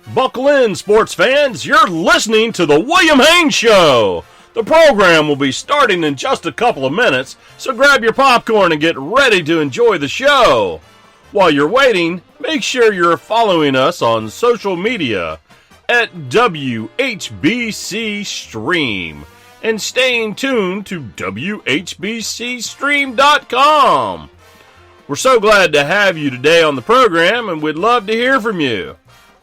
Buckle in, sports fans. You're listening to The William Haynes Show. The program will be starting in just a couple of minutes, so grab your popcorn and get ready to enjoy the show. While you're waiting, make sure you're following us on social media at WHBC Stream and staying tuned to WHBCStream.com. We're so glad to have you today on the program, and we'd love to hear from you.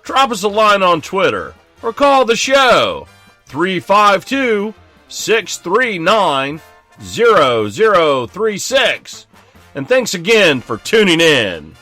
Drop us a line on Twitter or call the show 352-639-0036. And thanks again for tuning in.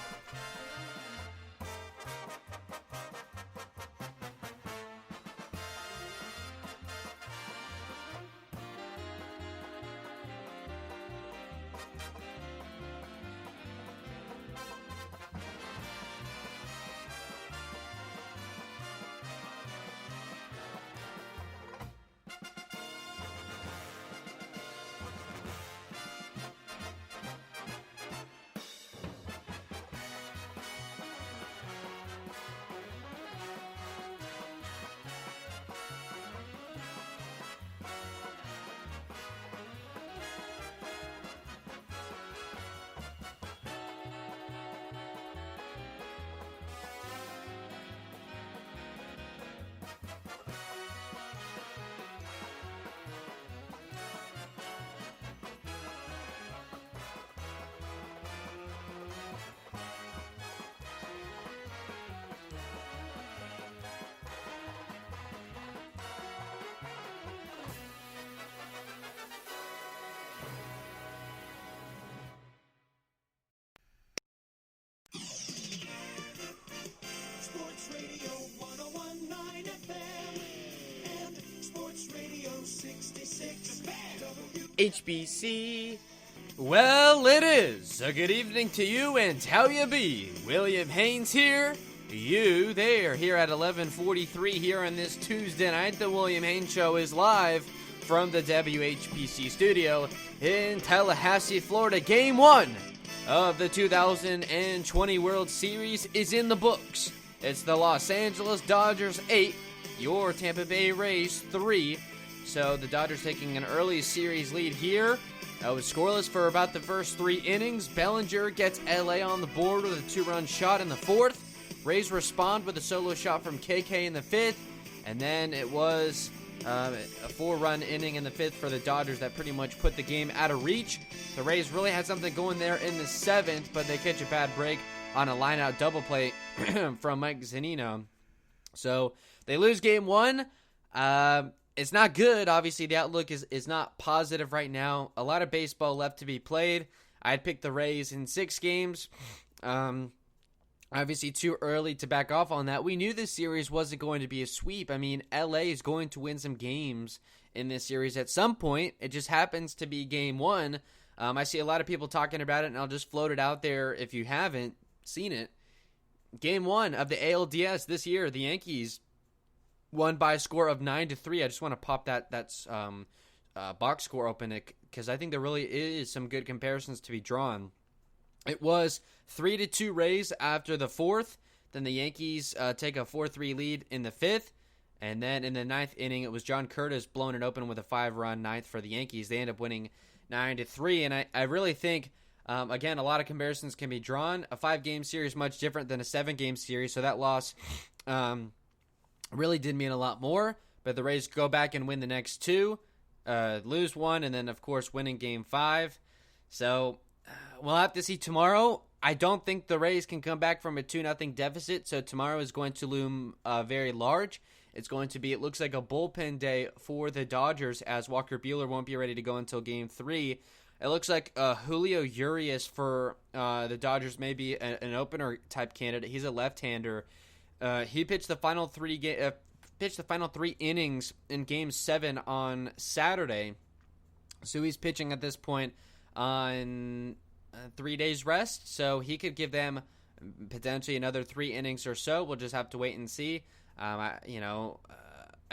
HBC. Well, it is a good evening to you and how you be. William Haynes here, you there, here at 11:43 here on this Tuesday night. The William Haynes Show is live from the WHBC studio in Tallahassee, Florida. Game 1 of the 2020 World Series is in the books. It's the Los Angeles Dodgers 8, your Tampa Bay Rays 3. So the Dodgers taking an early series lead here. It was scoreless for about the first 3 innings. Bellinger gets LA on the board with a 2-run shot in the 4th. Rays respond with a solo shot from KK in the 5th. And then it was a 4-run inning in the 5th for the Dodgers that pretty much put the game out of reach. The Rays really had something going there in the 7th, but they catch a bad break on a line-out double play from Mike Zunino. So they lose game 1. It's not good. Obviously, the outlook is not positive right now. A lot of baseball left to be played. I'd pick the Rays in 6 games. Obviously, too early to back off on that. We knew this series wasn't going to be a sweep. I mean, LA is going to win some games in this series at some point. It just happens to be game 1. I see a lot of people talking about it, and I'll just float it out there if you haven't seen it. Game 1 of the ALDS this year, the Yankees won by a score of 9-3. I just want to pop that box score open because I think there really is some good comparisons to be drawn. It was 3-2 Rays after the 4th. Then the Yankees take a 4-3 lead in the 5th. And then in the 9th inning, it was John Curtis blowing it open with a 5-run 9th for the Yankees. They end up winning 9-3. And I really think, again, a lot of comparisons can be drawn. A 5-game series much different than a 7-game series. So that loss really did mean a lot more, but the Rays go back and win the next 2, lose 1, and then, of course, winning Game 5. So we'll have to see tomorrow. I don't think the Rays can come back from a 2-0 deficit, so tomorrow is going to loom very large. It's going to be, it looks like a bullpen day for the Dodgers, as Walker Buehler won't be ready to go until Game 3. It looks like Julio Urias for the Dodgers may be an opener-type candidate. He's a left-hander. He pitched the final 3 innings in Game 7 on Saturday. So he's pitching at this point on 3 days rest. So he could give them potentially another 3 innings or so. We'll just have to wait and see. I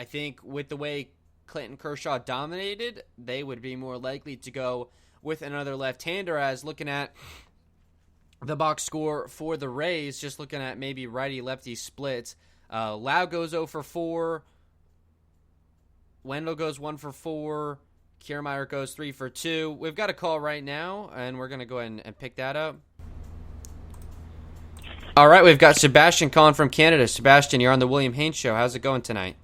think with the way Clayton Kershaw dominated, they would be more likely to go with another left-hander. As looking at the box score for the Rays, just looking at maybe righty-lefty splits, Lau goes 0 for 4. Wendell goes 1 for 4. Kiermaier goes 3 for 2. We've got a call right now, and we're going to go ahead and pick that up. All right, we've got Sebastian calling from Canada. Sebastian, you're on the William Haynes Show. How's it going tonight?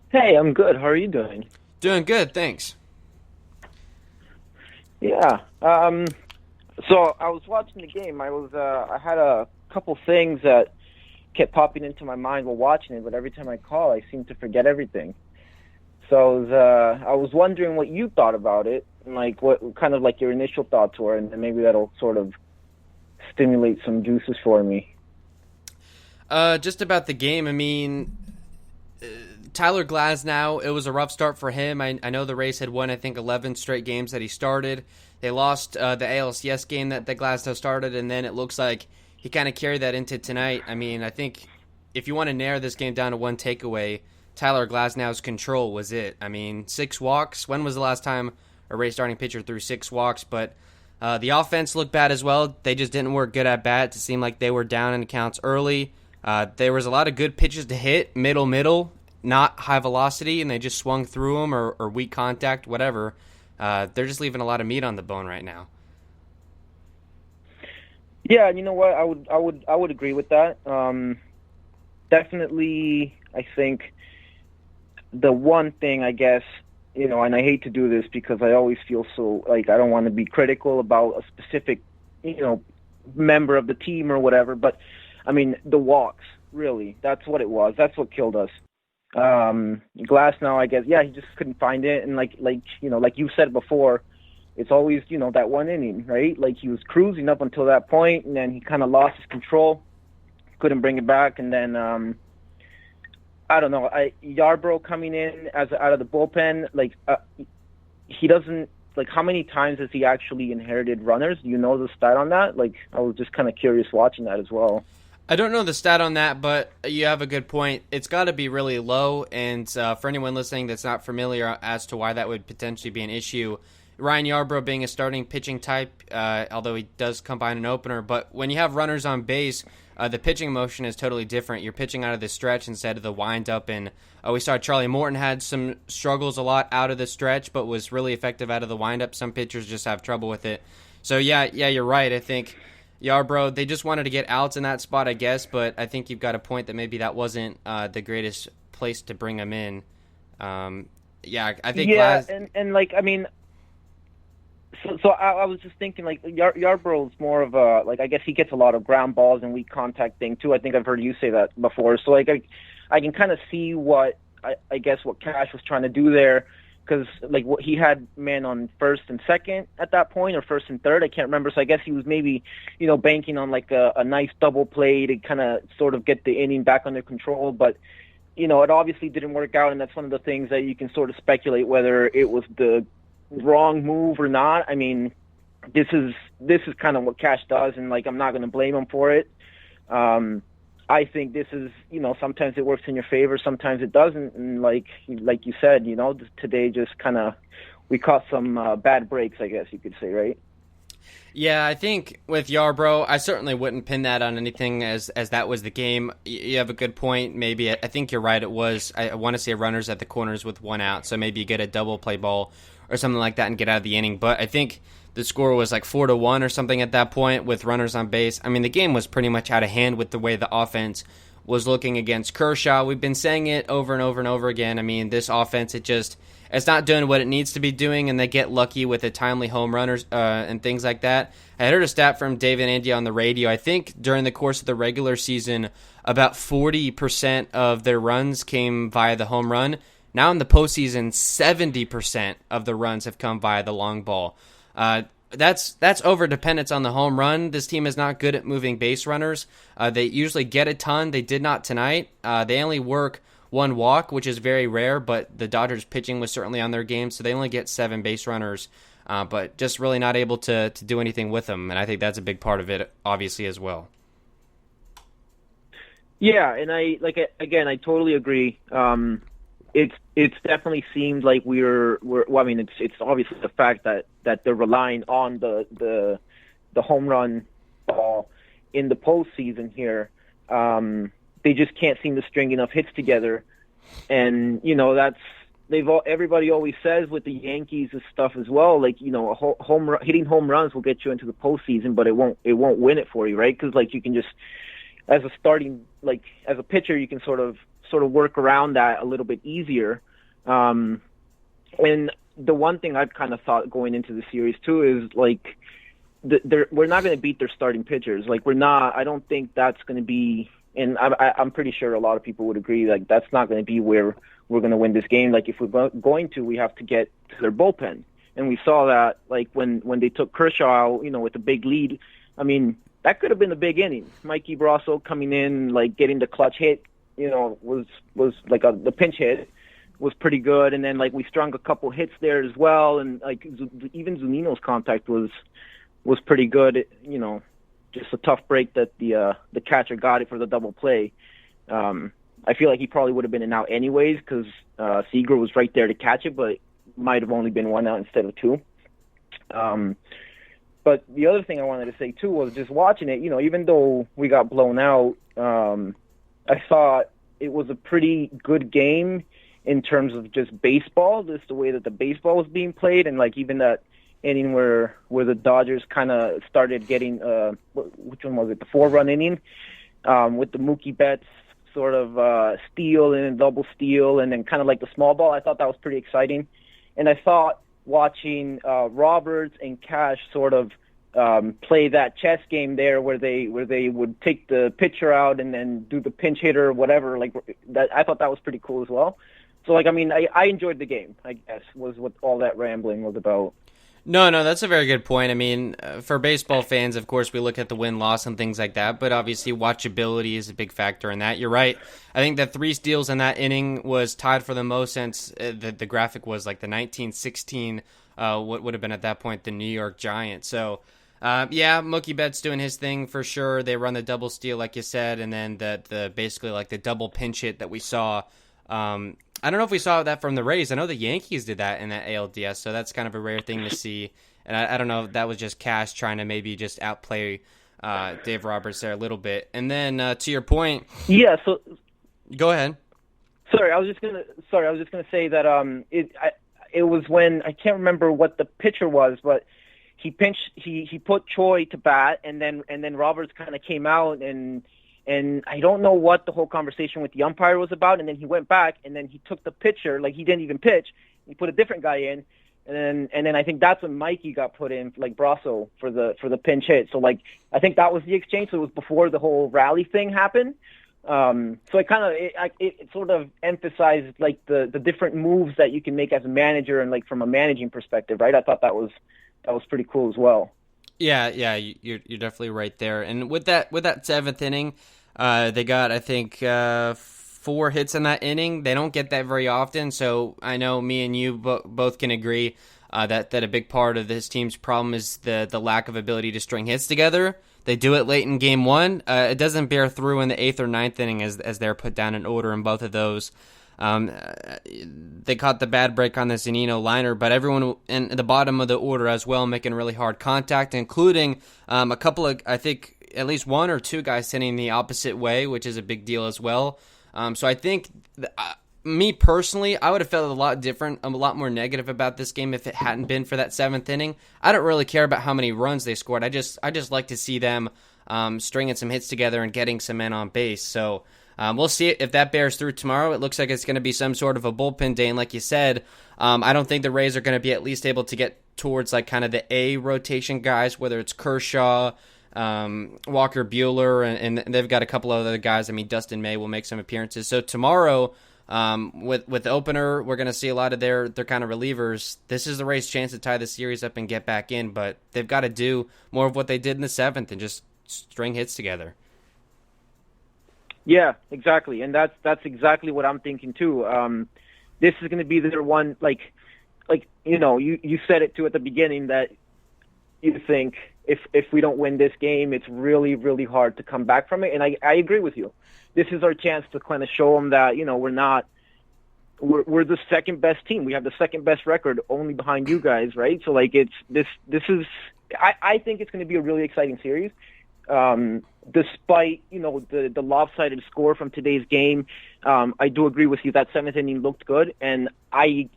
Hey, I'm good. How are you doing? Doing good, thanks. Yeah. So I was watching the game. I had a couple things that kept popping into my mind while watching it, but every time I call, I seem to forget everything. So I was wondering what you thought about it, and like what kind of like your initial thoughts were, and then maybe that'll sort of stimulate some juices for me. Just about the game, I mean, Tyler Glasnow, it was a rough start for him. I know the Rays had won, I think, 11 straight games that he started. They lost the ALCS game that Glasnow started, and then it looks like he kind of carried that into tonight. I mean, I think if you want to narrow this game down to one takeaway, Tyler Glasnow's control was it. I mean, 6 walks. When was the last time a Rays starting pitcher threw 6 walks? But the offense looked bad as well. They just didn't work good at bat. It seemed like they were down in counts early. There was a lot of good pitches to hit, middle, not high velocity, and they just swung through them or weak contact, whatever. They're just leaving a lot of meat on the bone right now. Yeah, you know what? I would agree with that. Definitely, I think the one thing, I guess, you know, and I hate to do this because I always feel so like I don't want to be critical about a specific, you know, member of the team or whatever, but I mean the walks, really, that's what it was. That's what killed us. Glasnow, I guess, yeah, he just couldn't find it, and like you know, like you said before, it's always, you know, that one inning, right? Like he was cruising up until that point, and then he kind of lost his control, couldn't bring it back, and then I don't know. Yarbrough coming in out of the bullpen, like he doesn't, like, how many times has he actually inherited runners? Do you know the stat on that? Like, I was just kind of curious watching that as well. I don't know the stat on that, but you have a good point. It's got to be really low, and for anyone listening that's not familiar as to why that would potentially be an issue, Ryan Yarbrough being a starting pitching type, although he does combine an opener, but when you have runners on base, the pitching motion is totally different. You're pitching out of the stretch instead of the windup, and we saw Charlie Morton had some struggles a lot out of the stretch, but was really effective out of the windup. Some pitchers just have trouble with it. So yeah, you're right. I think Yarbrough, they just wanted to get outs in that spot, I guess, but I think you've got a point that maybe that wasn't the greatest place to bring him in. I think. Yeah, and like, I mean, so I was just thinking, like, Yarbrough's more of a, like, I guess he gets a lot of ground balls and weak contact thing too. I think I've heard you say that before. So like, I can kind of see what I guess what Cash was trying to do there, because like what he had men on first and second at that point, or first and third, I can't remember. So I guess he was maybe, you know, banking on like a nice double play to kind of sort of get the inning back under control. But you know, it obviously didn't work out, and that's one of the things that you can sort of speculate whether it was the wrong move or not. I mean, this is kind of what Cash does, and like I'm not going to blame him for it. I think this is, you know, sometimes it works in your favor, sometimes it doesn't, and like you said, you know, today just kind of we caught some bad breaks, I guess you could say, right? Yeah, I think with Yarbrough, I certainly wouldn't pin that on anything as that was the game. You have a good point. Maybe I think you're right. It was, I want to say, runners at the corners with 1 out, so maybe you get a double play ball or something like that and get out of the inning. But I think the score was like 4-1 or something at that point with runners on base. I mean, the game was pretty much out of hand with the way the offense was looking against Kershaw. We've been saying it over and over and over again. I mean, this offense, it's not doing what it needs to be doing, and they get lucky with a timely home runners and things like that. I heard a stat from David Andy on the radio. I think during the course of the regular season, about 40% of their runs came via the home run. Now in the postseason, 70% of the runs have come via the long ball. That's over dependence on the home run. This team is not good at moving base runners. They usually get a ton. They did not tonight. They only work 1 walk, which is very rare, but the Dodgers pitching was certainly on their game, so they only get 7 base runners, but just really not able to do anything with them, and I think that's a big part of it, obviously, as well. Yeah, and I totally agree. It's definitely seemed like well, I mean, it's obviously the fact that they're relying on the home run ball in the postseason here. they just can't seem to string enough hits together. And that's everybody always says with the Yankees and stuff as well. Like hitting home runs will get you into the postseason, but it won't win it for you, right? Because like you can just as a pitcher, you can sort of work around that a little bit easier. And the one thing I've kind of thought going into the series too is like we're not going to beat their starting pitchers. Like I don't think that's going to be. And I'm pretty sure a lot of people would agree, like, that's not going to be where we're going to win this game. Like, if we're going to, we have to get to their bullpen. And we saw that, like, when they took Kershaw, with a big lead. I mean, that could have been a big inning. Mikey Brasso coming in, like, getting the clutch hit, was like the pinch hit was pretty good. And then, like, we strung a couple hits there as well. And, like, even Zunino's contact was pretty good, just a tough break that the catcher got it for the double play. I feel like he probably would have been an out anyways because Seager was right there to catch it, but it might have only been 1 out instead of 2. But the other thing I wanted to say too was just watching it. Even though we got blown out, I thought it was a pretty good game in terms of just baseball, just the way that the baseball was being played, and like even that inning where the Dodgers kind of started getting which one was it, the 4-run inning with the Mookie Betts sort of steal and double steal and then kind of like the small ball. I thought that was pretty exciting, and I thought watching Roberts and Cash sort of play that chess game there where they would take the pitcher out and then do the pinch hitter or whatever, like that. I thought that was pretty cool as well. So like, I mean, I enjoyed the game, I guess, was what all that rambling was about. No, that's a very good point. I mean, for baseball fans, of course, we look at the win-loss and things like that, but obviously watchability is a big factor in that. You're right. I think the 3 steals in that inning was tied for the most since the graphic was like the 1916, what would have been at that point the New York Giants. So, Mookie Betts doing his thing for sure. They run the double steal, like you said, and then the basically like the double pinch hit that we saw. I don't know if we saw that from the Rays. I know the Yankees did that in that ALDS, so that's kind of a rare thing to see. And I don't know if that was just Cash trying to maybe just outplay Dave Roberts there a little bit. And then to your point, yeah. So go ahead. Sorry, I was just gonna say that it was when I can't remember what the pitcher was, but he put Choi to bat, and then Roberts kind of came out and I don't know what the whole conversation with the umpire was about. And then he went back and then he took the pitcher, like he didn't even pitch. He put a different guy in. And then I think that's when Mikey got put in, like Brasso for the pinch hit. So like, I think that was the exchange. So it was before the whole rally thing happened. So it sort of emphasized like the different moves that you can make as a manager and like from a managing perspective, right? I thought that was pretty cool as well. Yeah, you're definitely right there. And with that 7th inning, they got, I think, 4 hits in that inning. They don't get that very often, so I know me and you both can agree that a big part of this team's problem is the lack of ability to string hits together. They do it late in Game 1. It doesn't bear through in the 8th or 9th inning as they're put down in order in both of those. They caught the bad break on the Zunino liner, but everyone in the bottom of the order as well making really hard contact, including a couple of, I think, at least 1 or 2 guys hitting the opposite way, which is a big deal as well. So I think, me personally, I would have felt a lot different, a lot more negative about this game if it hadn't been for that 7th inning. I don't really care about how many runs they scored. I just like to see them stringing some hits together and getting some men on base. So we'll see if that bears through tomorrow. It looks like it's going to be some sort of a bullpen day, and like you said, I don't think the Rays are going to be at least able to get towards like kind of the A rotation guys, whether it's Kershaw, Walker Buehler, and they've got a couple of other guys. I mean, Dustin May will make some appearances. So tomorrow, with the opener, we're going to see a lot of their kind of relievers. This is the Rays' chance to tie the series up and get back in, but they've got to do more of what they did in the 7th and just string hits together. Yeah, exactly, and that's exactly what I'm thinking too. This is going to be their one, like you said it too at the beginning that you think if we don't win this game, it's really, really hard to come back from it, and I agree with you. This is our chance to kind of show them that we're the second best team. We have the second best record, only behind you guys, right? So like I think it's going to be a really exciting series. Despite the lopsided score from today's game, I do agree with you that seventh inning looked good, and I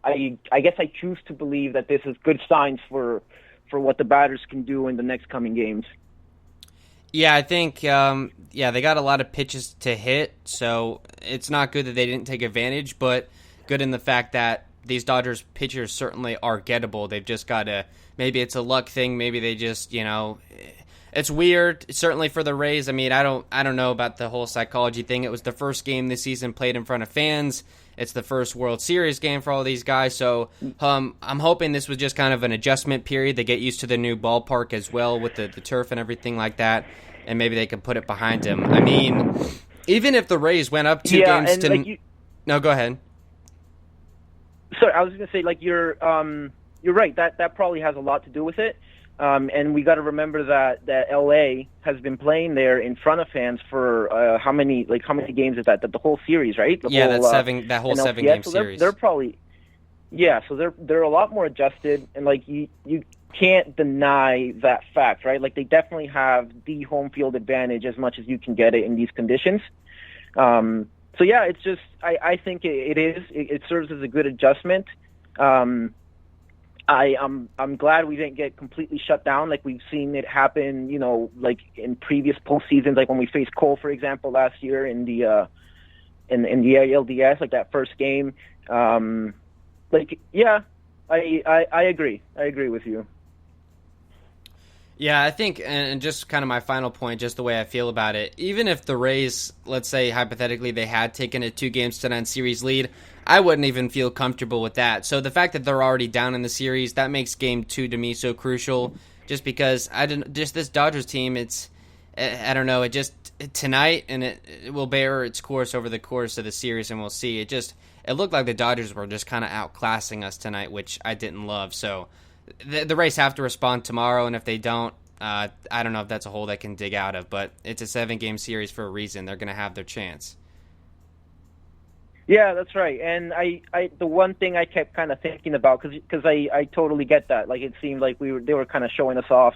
guess I choose to believe that this is good signs for what the batters can do in the next coming games. Yeah, I think they got a lot of pitches to hit, so it's not good that they didn't take advantage, but good in the fact that these Dodgers pitchers certainly are gettable. They've just got to, maybe it's a luck thing, maybe they just, it's weird, certainly for the Rays. I mean, I don't know about the whole psychology thing. It was the first game this season played in front of fans. It's the first World Series game for all these guys, so I'm hoping this was just kind of an adjustment period. They get used to the new ballpark as well with the turf and everything like that, and maybe they can put it behind them. I mean, even if the Rays went up 2 games to... No, go ahead. Sorry, I was going to say, you're right. That probably has a lot to do with it. And we got to remember that LA has been playing there in front of fans for how many games is that? The whole series, right? That's that whole 7-game series. They're probably so they're a lot more adjusted, and you can't deny that fact, right? They definitely have the home field advantage as much as you can get it in these conditions. So yeah, it's just I think it serves as a good adjustment. I'm glad we didn't get completely shut down like we've seen it happen, in previous postseasons, like when we faced Cole, for example, last year in the ALDS, that first game. I agree. I agree with you. Yeah, I think, and just kind of my final point, just the way I feel about it, even if the Rays, let's say hypothetically, they had taken a 2-game-to-9 series lead, I wouldn't even feel comfortable with that. So the fact that they're already down in the series, that makes Game 2 to me so crucial, just because this Dodgers team, I don't know, tonight, and it will bear its course over the course of the series, and we'll see. It looked like the Dodgers were just kind of outclassing us tonight, which I didn't love. So the Rays have to respond tomorrow, and if they don't, I don't know if that's a hole they can dig out of, but it's a 7-game series for a reason. Wthey're going to have their chance. Yeah, that's right. And the one thing I kept kind of thinking about, because I totally get that. It seemed like they were kind of showing us off,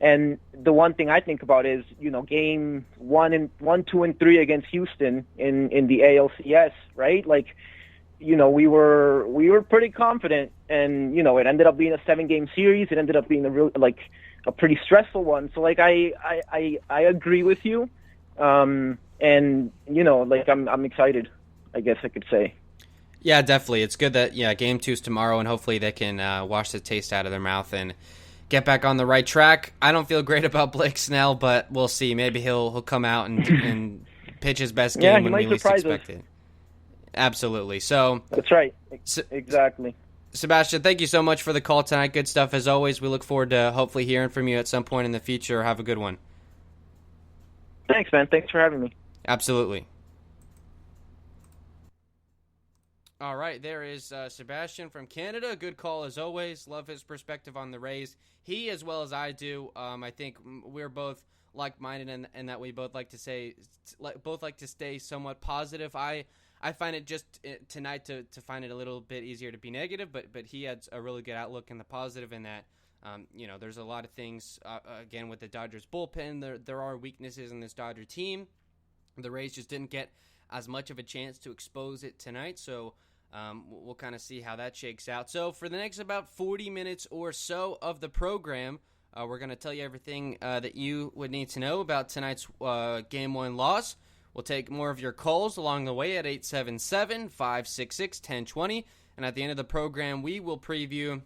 And the one thing I think about is, game 1, 2, and 3 against Houston in the ALCS, right? We were pretty confident, and it ended up being a 7-game series. It ended up being a pretty stressful one. So I agree with you. And I'm excited, I guess I could say. Yeah, definitely. It's good that Game 2's tomorrow, and hopefully they can wash the taste out of their mouth and get back on the right track. I don't feel great about Blake Snell, but we'll see. Maybe he'll come out and pitch his best game when we least expect it. Absolutely. So that's right. Exactly. Sebastian, thank you so much for the call tonight. Good stuff as always. We look forward to hopefully hearing from you at some point in the future. Have a good one. Thanks, man. Thanks for having me. Absolutely. All right, there is Sebastian from Canada. Good call as always. Love his perspective on the Rays. He, as well as I do, I think we're both like-minded in that we both like to stay somewhat positive. I find it just tonight to find it a little bit easier to be negative, but he had a really good outlook in the positive in that. There's a lot of things, again, with the Dodgers bullpen. There are weaknesses in this Dodger team. The Rays just didn't get as much of a chance to expose it tonight, so we'll kind of see how that shakes out. So for the next about 40 minutes or so of the program, we're going to tell you everything that you would need to know about tonight's Game 1 loss. We'll take more of your calls along the way at 877-566-1020, and at the end of the program, we will preview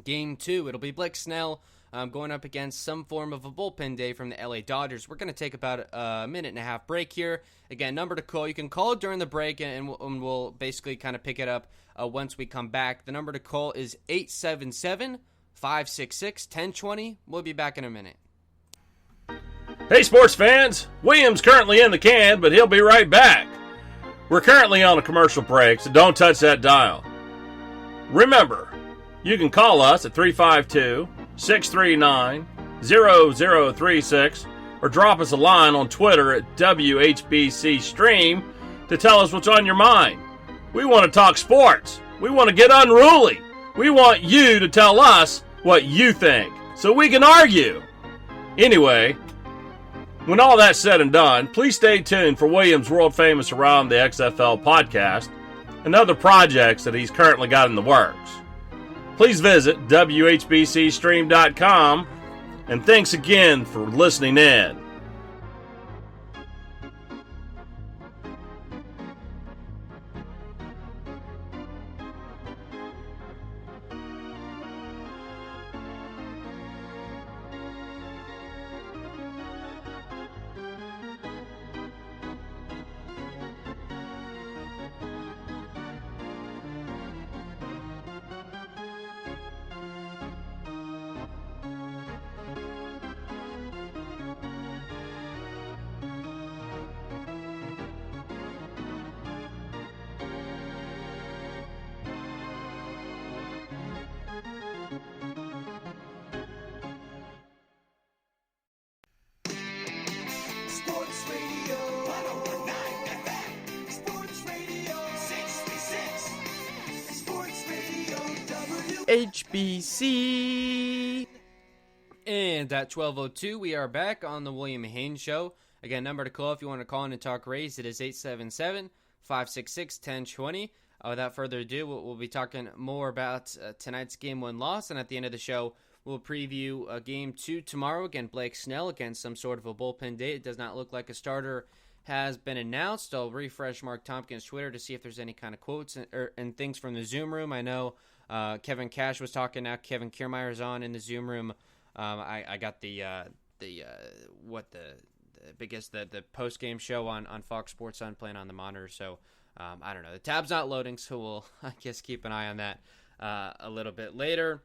Game 2. It'll be Blake Snell going up against some form of a bullpen day from the LA Dodgers. We're going to take about a minute and a half break here. Again, number to call. You can call during the break, and we'll basically kind of pick it up once we come back. The number to call is 877-566-1020. We'll be back in a minute. Hey, sports fans. William's currently in the can, but he'll be right back. We're currently on a commercial break, so don't touch that dial. Remember, you can call us at 352-639-0036 or drop us a line on Twitter at WHBCStream to tell us what's on your mind. We want to talk sports. We want to get unruly. We want you to tell us what you think so we can argue. Anyway, when all that's said and done, please stay tuned for Williams' world-famous Around the XFL podcast and other projects that he's currently got in the works. Please visit WHBCstream.com, and thanks again for listening in. Sports Radio 101.9 FM. Sports Radio 66. Sports Radio HBC. And at 12:02, we are back on the William Haynes Show. Again, number to call if you want to call in and talk Rays, it is 877-566-1020. Without further ado, we'll be talking more about tonight's Game 1 loss, and at the end of the show, we'll preview Game 2 tomorrow. Again, Blake Snell against some sort of a bullpen day. It does not look like a starter has been announced. I'll refresh Mark Tompkins' Twitter to see if there's any kind of quotes and things from the Zoom room. I know Kevin Cash was talking. Now Kevin Kiermaier's on in the Zoom room. I got the post-game show on Fox Sports Sun playing on the monitor. So I don't know. The tab's not loading, so we'll, I guess, keep an eye on that a little bit later.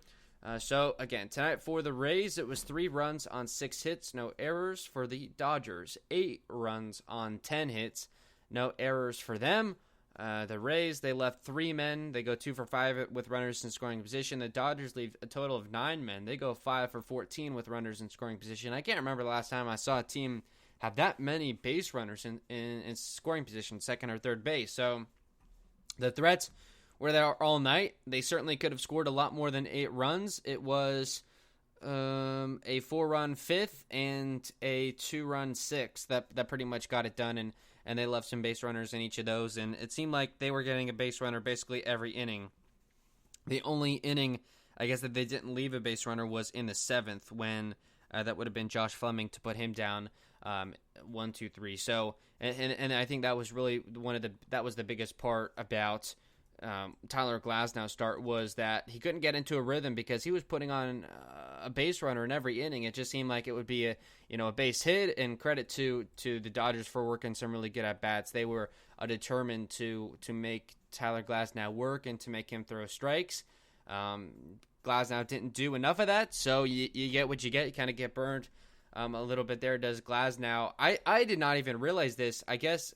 So, again, tonight for the Rays, it was 3 runs on 6 hits, no errors. For the Dodgers, 8 runs on 10 hits, no errors for them. The Rays, they left 3 men. They go 2 for 5 with runners in scoring position. The Dodgers leave a total of 9 men. They go 5 for 14 with runners in scoring position. I can't remember the last time I saw a team have that many base runners in scoring position, second or third base. So, the threats were there all night. They certainly could have scored a lot more than 8 runs. It was a 4-run 5th and a 2-run 6th that pretty much got it done, and they left some base runners in each of those, and it seemed like they were getting a base runner basically every inning. The only inning, I guess, that they didn't leave a base runner was in the 7th when that would have been Josh Fleming to put him down 1, 2, 3. So, and I think that was really that was the biggest part about Tyler Glasnow's start, was that he couldn't get into a rhythm because he was putting on a base runner in every inning. It just seemed like it would be a base hit, and credit to the Dodgers for working some really good at bats. They were determined to make Tyler Glasnow work and to make him throw strikes. Glasnow didn't do enough of that, so you get what you get. You kind of get burned a little bit there. Does Glasnow? I did not even realize this. I guess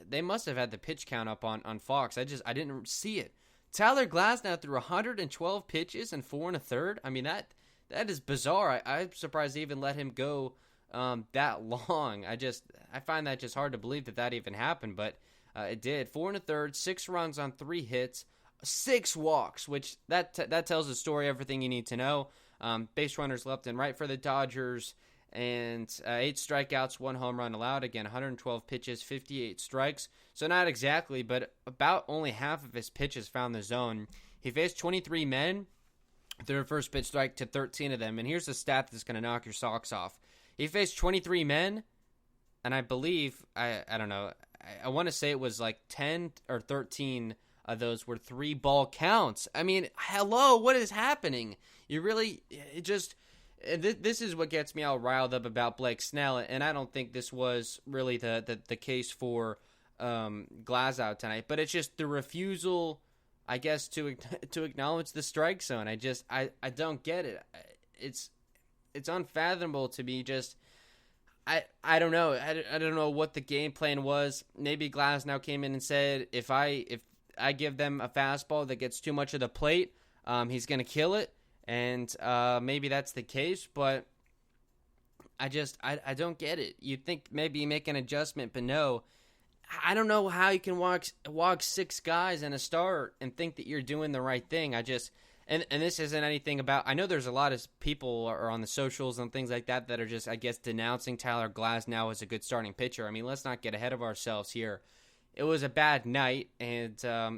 they must have had the pitch count up on Fox. I didn't see it. Tyler Glasnow threw 112 pitches and 4 1/3. I mean, that is bizarre. I'm surprised they even let him go that long. I find that just hard to believe that even happened, but it did. 4 1/3, 6 runs on 3 hits, 6 walks, which that tells the story, everything you need to know. Base runners left and right for the Dodgers, and 8 strikeouts, 1 home run allowed. Again, 112 pitches, 58 strikes. So not exactly, but about only half of his pitches found the zone. He faced 23 men, threw a first pitch strike to 13 of them. And here's a stat that's going to knock your socks off. He faced 23 men, and I believe, I don't know, I want to say it was like 10 or 13 of those were 3-ball counts. I mean, hello, what is happening? This is what gets me all riled up about Blake Snell, and I don't think this was really the case for Glasnow tonight, but it's just the refusal, I guess, to acknowledge the strike zone. I don't get it. It's unfathomable to me. I don't know. I don't know what the game plan was. Maybe Glasnow came in and said, if I give them a fastball that gets too much of the plate, he's going to kill it. And maybe that's the case, but I don't get it. You'd think maybe you make an adjustment, but no. I don't know how you can walk 6 guys in a start and think that you're doing the right thing. And this isn't anything about. I know there's a lot of people are on the socials and things like that are just, I guess, denouncing Tyler Glasnow as a good starting pitcher. I mean, let's not get ahead of ourselves here. It was a bad night, and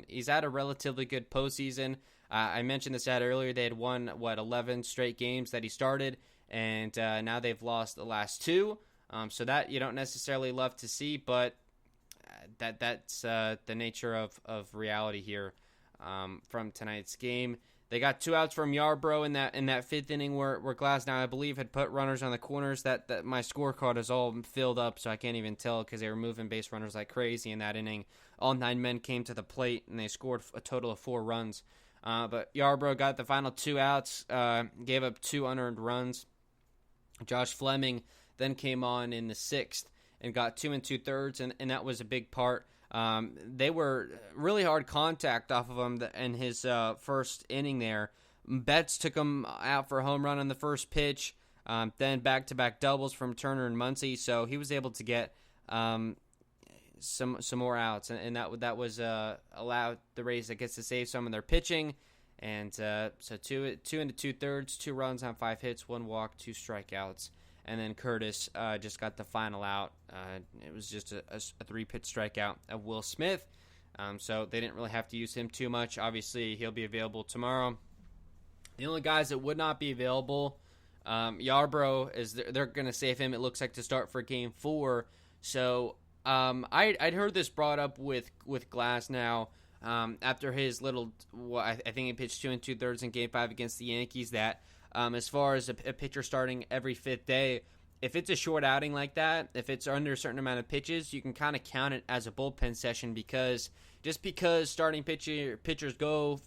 he's had a relatively good postseason. I mentioned this ad earlier. They had won 11 straight games that he started, and now they've lost the last 2. So that you don't necessarily love to see, but that's the nature of reality here from tonight's game. They got 2 outs from Yarbrough in that 5th inning where Glasnow, I believe, had put runners on the corners. That my scorecard is all filled up, so I can't even tell because they were moving base runners like crazy in that inning. All 9 men came to the plate, and they scored a total of 4 runs. But Yarbrough got the final 2 outs, gave up 2 unearned runs. Josh Fleming then came on in the 6th and got 2 2/3, and that was a big part. They were really hard contact off of him in his first inning there. Betts took him out for a home run on the first pitch, then back-to-back doubles from Turner and Muncy, so he was able to get some more outs, and that was allowed the Rays, I guess, to save some of their pitching. And so 2 2/3, 2 runs on 5 hits, 1 walk, 2 strikeouts. And then Curtis just got the final out. It was just a 3-pitch strikeout of Will Smith. So they didn't really have to use him too much. Obviously, he'll be available tomorrow. The only guys that would not be available, Yarbrough, is they're going to save him, it looks like, to start for Game 4. So I'd heard this brought up with Glasnow after his little, I think he pitched 2 2/3 in Game 5 against the Yankees, that as far as a pitcher starting every 5th day, if it's a short outing like that, if it's under a certain amount of pitches, you can kind of count it as a bullpen session, because just because starting pitchers go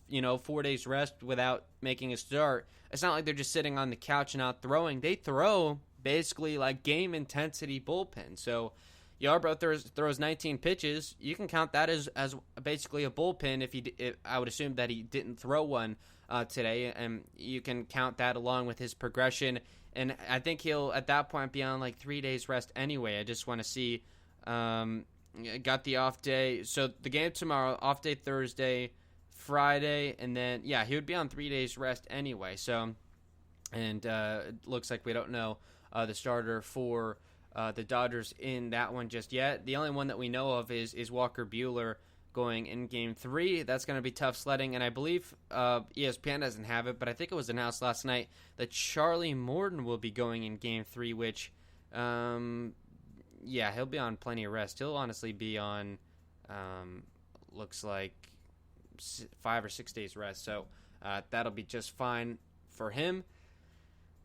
4 days rest without making a start, it's not like they're just sitting on the couch and not throwing. They throw basically like game intensity bullpen. So Yarbrough throws 19 pitches. You can count that as basically a bullpen if I would assume that he didn't throw one today, and you can count that along with his progression. And I think he'll at that point be on like 3 days rest anyway. I just want to see. Got the off day, so the game tomorrow, off day Thursday, Friday, and then he would be on 3 days rest anyway. So, and it looks like we don't know the starter for the Dodgers in that one just yet. The only one that we know of is Walker Buehler going in Game 3. That's going to be tough sledding, and I believe ESPN doesn't have it, but I think it was announced last night that Charlie Morton will be going in Game 3, which, he'll be on plenty of rest. He'll honestly be on, looks like 5 or 6 days rest, so that'll be just fine for him.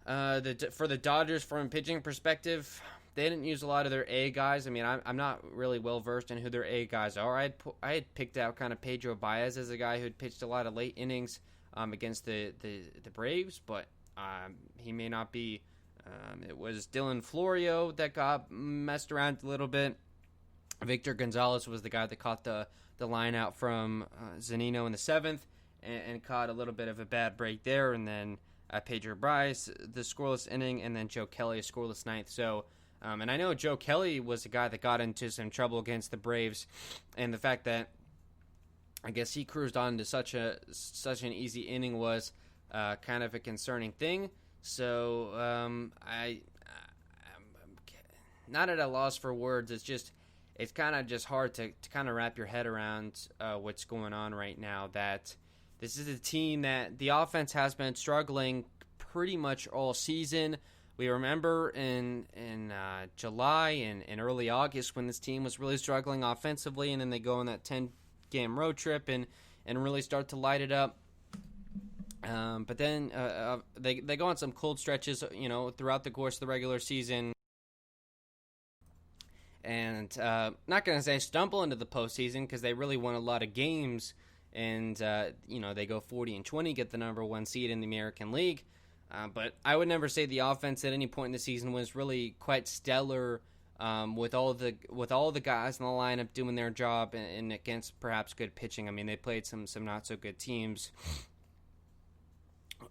For the Dodgers, from a pitching perspective, they didn't use a lot of their A guys. I mean, I'm not really well versed in who their A guys are. I had picked out kind of Pedro Baez as a guy who had pitched a lot of late innings against the Braves, but he may not be. It was Dylan Florio that got messed around a little bit. Victor Gonzalez was the guy that caught the line out from Zunino in the 7th and caught a little bit of a bad break there, and then Pedro Bryce, the scoreless inning, and then Joe Kelly, a scoreless 9th. So, and I know Joe Kelly was a guy that got into some trouble against the Braves, and the fact that I guess he cruised on to such an easy inning was kind of a concerning thing. So I'm not at a loss for words. It's kind of just hard to kind of wrap your head around what's going on right now. That this is a team that the offense has been struggling pretty much all season. We remember in July and early August when this team was really struggling offensively, and then they go on that 10-game road trip and really start to light it up. But then they go on some cold stretches, throughout the course of the regular season. And not going to say stumble into the postseason, because they really won a lot of games. And, they go 40-20, get the number 1 seed in the American League. But I would never say the offense at any point in the season was really quite stellar, with all the guys in the lineup doing their job and against perhaps good pitching. I mean, they played some not so good teams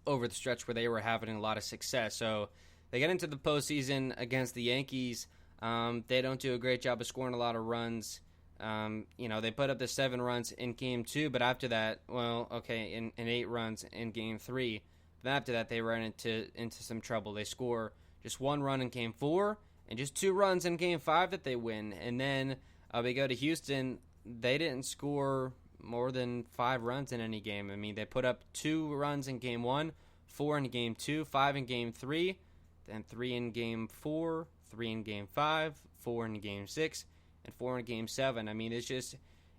over the stretch where they were having a lot of success. So they get into the postseason against the Yankees. They don't do a great job of scoring a lot of runs. They put up the 7 runs in game 2, but after that, in 8 runs in game 3. But after that, they ran into some trouble. They score just 1 run in game 4 and just 2 runs in game 5 that they win. And then we go to Houston. They didn't score more than 5 runs in any game. I mean, they put up 2 runs in game 1, 4 in game 2, 5 in game 3, then 3 in game 4, 3 in game 5, 4 in game 6, and 4 in game 7. I mean, it's just,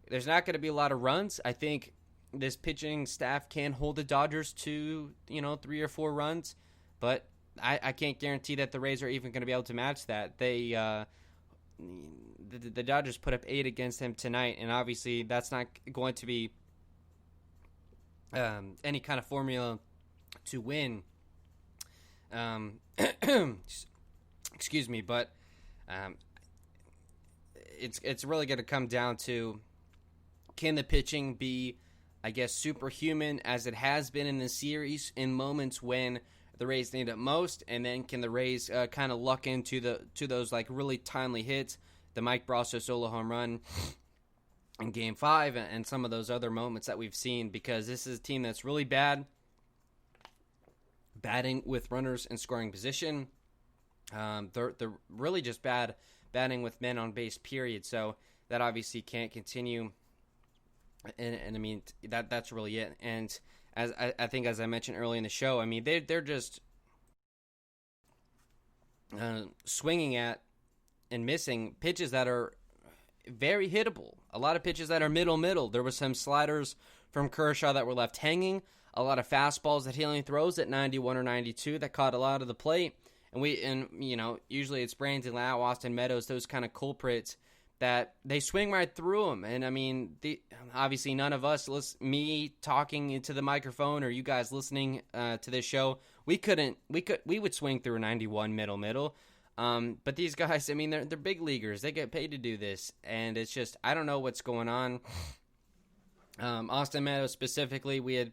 there's not going to be a lot of runs. I think this pitching staff can hold the Dodgers to, 3 or 4 runs, but I can't guarantee that the Rays are even going to be able to match that. The Dodgers put up 8 against them tonight, and obviously that's not going to be any kind of formula to win. Excuse me, but it's really going to come down to, can the pitching be, I guess, superhuman as it has been in this series in moments when the Rays need it most, and then can the Rays kind of luck into those like really timely hits, the Mike Brasso solo home run in Game 5, and some of those other moments that we've seen, because this is a team that's really bad batting with runners in scoring position. They're really just bad batting with men on base, period. So that obviously can't continue. And I mean, that's really it. And as I think, as I mentioned earlier in the show, I mean, they're just swinging at and missing pitches that are very hittable. A lot of pitches that are middle. There were some sliders from Kershaw that were left hanging. A lot of fastballs that he only throws at 91 or 92 that caught a lot of the plate. And usually it's Brandon Lau, Austin Meadows, those kind of culprits that they swing right through them. And I mean, obviously none of us, me talking into the microphone or you guys listening to this show, we would swing through a 91 middle. But these guys, I mean, they're big leaguers. They get paid to do this, and it's just, I don't know what's going on. Austin Meadows specifically, we had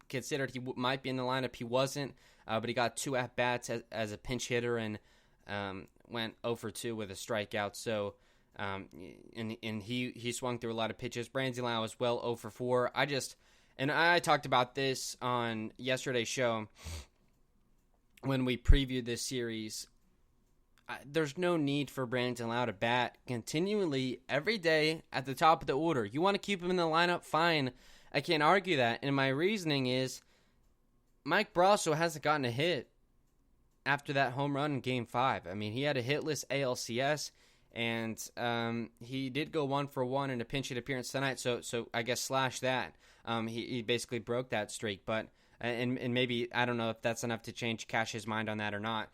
considered he might be in the lineup. He wasn't, but he got 2 at-bats as a pinch hitter and went 0 for 2 with a strikeout. So, and he swung through a lot of pitches. Brandon Lau as well, 0 for 4. I talked about this on yesterday's show when we previewed this series. There's no need for Brandon Lau to bat continually every day at the top of the order. You want to keep him in the lineup? Fine. I can't argue that. And my reasoning is Mike Brasso hasn't gotten a hit after that home run in Game 5. I mean, he had a hitless ALCS, and he did go 1 for 1 in a pinch hit appearance tonight, so I guess slash that. He basically broke that streak, but and maybe, I don't know if that's enough to change Cash's mind on that or not.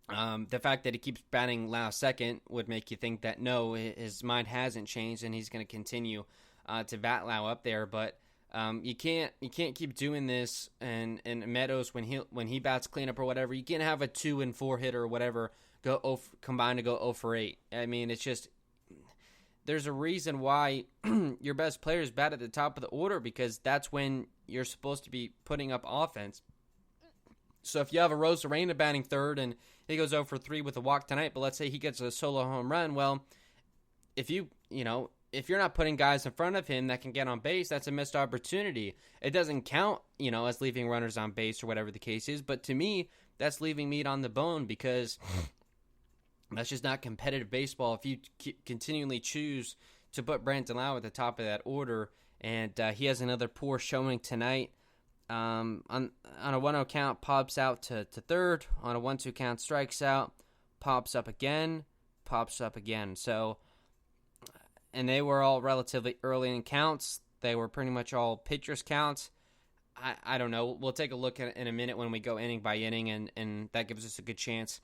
The fact that he keeps batting Lau second would make you think that no, his mind hasn't changed and he's going to continue to bat Lau up there. But you can't keep doing this. And Meadows, when he bats cleanup or whatever, you can't have a 2 and 4 hitter or whatever combined to go 0 for 8. I mean, it's just, there's a reason why your best players bat at the top of the order, because that's when you're supposed to be putting up offense. So if you have a Rosarena batting third and he goes 0 for 3 with a walk tonight, but let's say he gets a solo home run, well, if you're not putting guys in front of him that can get on base, that's a missed opportunity. It doesn't count, as leaving runners on base or whatever the case is, but to me, that's leaving meat on the bone, because that's just not competitive baseball if you continually choose to put Brandon Lau at the top of that order. And he has another poor showing tonight. On a 1-0 count, pops out to third. On a 1-2 count, strikes out, pops up again. So, and they were all relatively early in counts. They were pretty much all pitchers' counts. I don't know. We'll take a look at it in a minute when we go inning by inning, and that gives us a good chance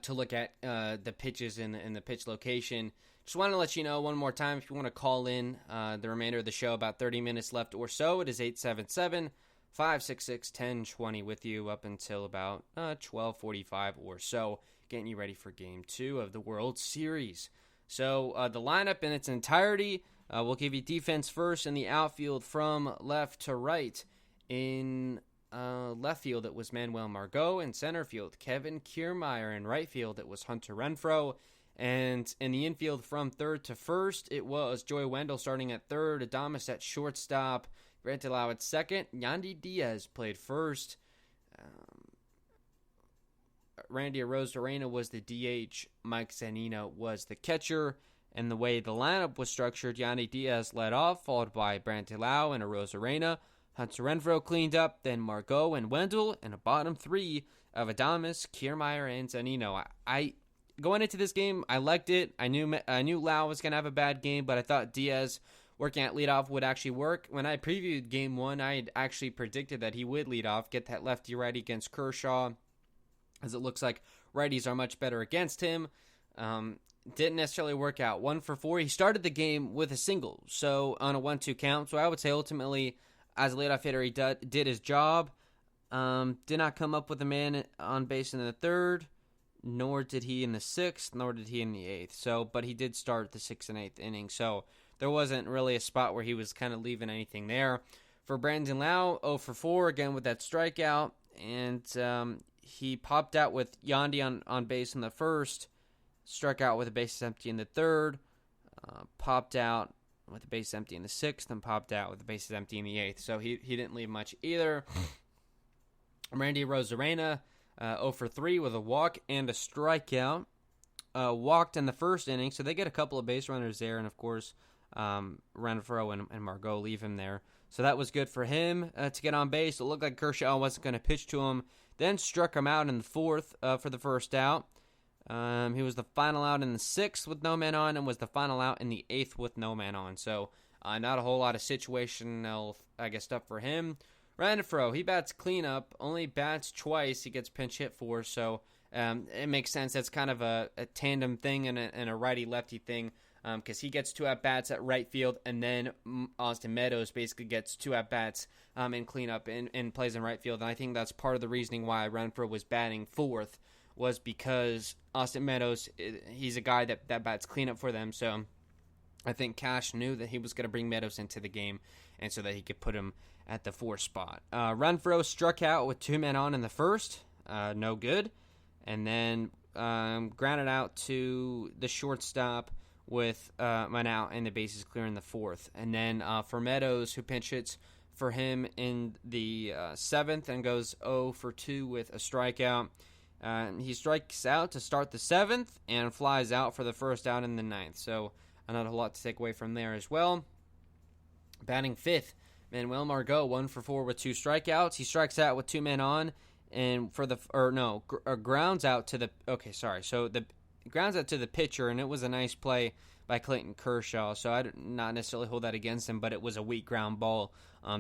to look at the pitches and the pitch location. Just want to let you know one more time, if you want to call in the remainder of the show, about 30 minutes left or so, it is 877-566-1020 with you up until about 12:45 or so, getting you ready for Game 2 of the World Series. So the lineup in its entirety, we'll give you defense first in the outfield from left to right. In left field, it was Manuel Margot. In center field, Kevin Kiermaier. In right field, it was Hunter Renfroe. And in the infield from third to first, it was Joey Wendell starting at third, Adames at shortstop, Brantilao at second, Yandy Diaz played first, Randy Arozarena was the DH, Mike Zunino was the catcher, and the way the lineup was structured, Yandy Diaz led off, followed by Brantilao and Arozarena. Hunter Renfroe cleaned up, then Margot and Wendell, and a bottom three of Adames, Kiermaier, and Zunino. I going into this game, I liked it. I knew Lau was gonna have a bad game, but I thought Diaz working at leadoff would actually work. When I previewed Game 1, I had actually predicted that he would lead off, get that lefty-righty against Kershaw, as it looks like righties are much better against him. Didn't necessarily work out. 1 for 4. He started the game with a single, so on a 1-2 count. So I would say ultimately, as a leadoff hitter, he did his job. Did not come up with a man on base in the third, nor did he in the sixth, nor did he in the eighth. So, but he did start the sixth and eighth inning. So there wasn't really a spot where he was kind of leaving anything there. For Brandon Lau, 0 for 4 again with that strikeout, and he popped out with Yandy on base in the first, struck out with the bases empty in the third, popped out with the base empty in the sixth, and popped out with the bases empty in the eighth. So he didn't leave much either. Randy Arozarena, 0 for 3 with a walk and a strikeout. Walked in the first inning, so they get a couple of base runners there, and of course, Renfroe and Margot leave him there. So that was good for him to get on base. It looked like Kershaw wasn't going to pitch to him. Then struck him out in the fourth for the first out. He was the final out in the sixth with no man on, and was the final out in the eighth with no man on. So not a whole lot of situational, I guess, stuff for him. Renfroe, he bats cleanup, only bats twice. He gets pinch hit for, so it makes sense. That's kind of a tandem thing and a righty-lefty thing, because he gets 2 at-bats at right field, and then Austin Meadows basically gets 2 at-bats in cleanup and plays in right field. And I think that's part of the reasoning why Renfroe was batting fourth, was because Austin Meadows, he's a guy that bats cleanup for them. So I think Cash knew that he was going to bring Meadows into the game, and so that he could put him at the 4th spot. Renfroe struck out with 2 men on in the first, no good, and then grounded out to the shortstop with an out and the bases clear in the 4th. And then for Meadows, who pinch hits for him in the 7th and goes 0 for 2 with a strikeout. He strikes out to start the 7th and flies out for the first out in the 9th. So not a whole lot to take away from there as well. Batting 5th, Manuel Margot, 1 for 4 with 2 strikeouts. He strikes out with 2 men on, and grounds out to the. Okay, sorry. So the grounds out to the pitcher, and it was a nice play by Clayton Kershaw. So I did not necessarily hold that against him, but it was a weak ground ball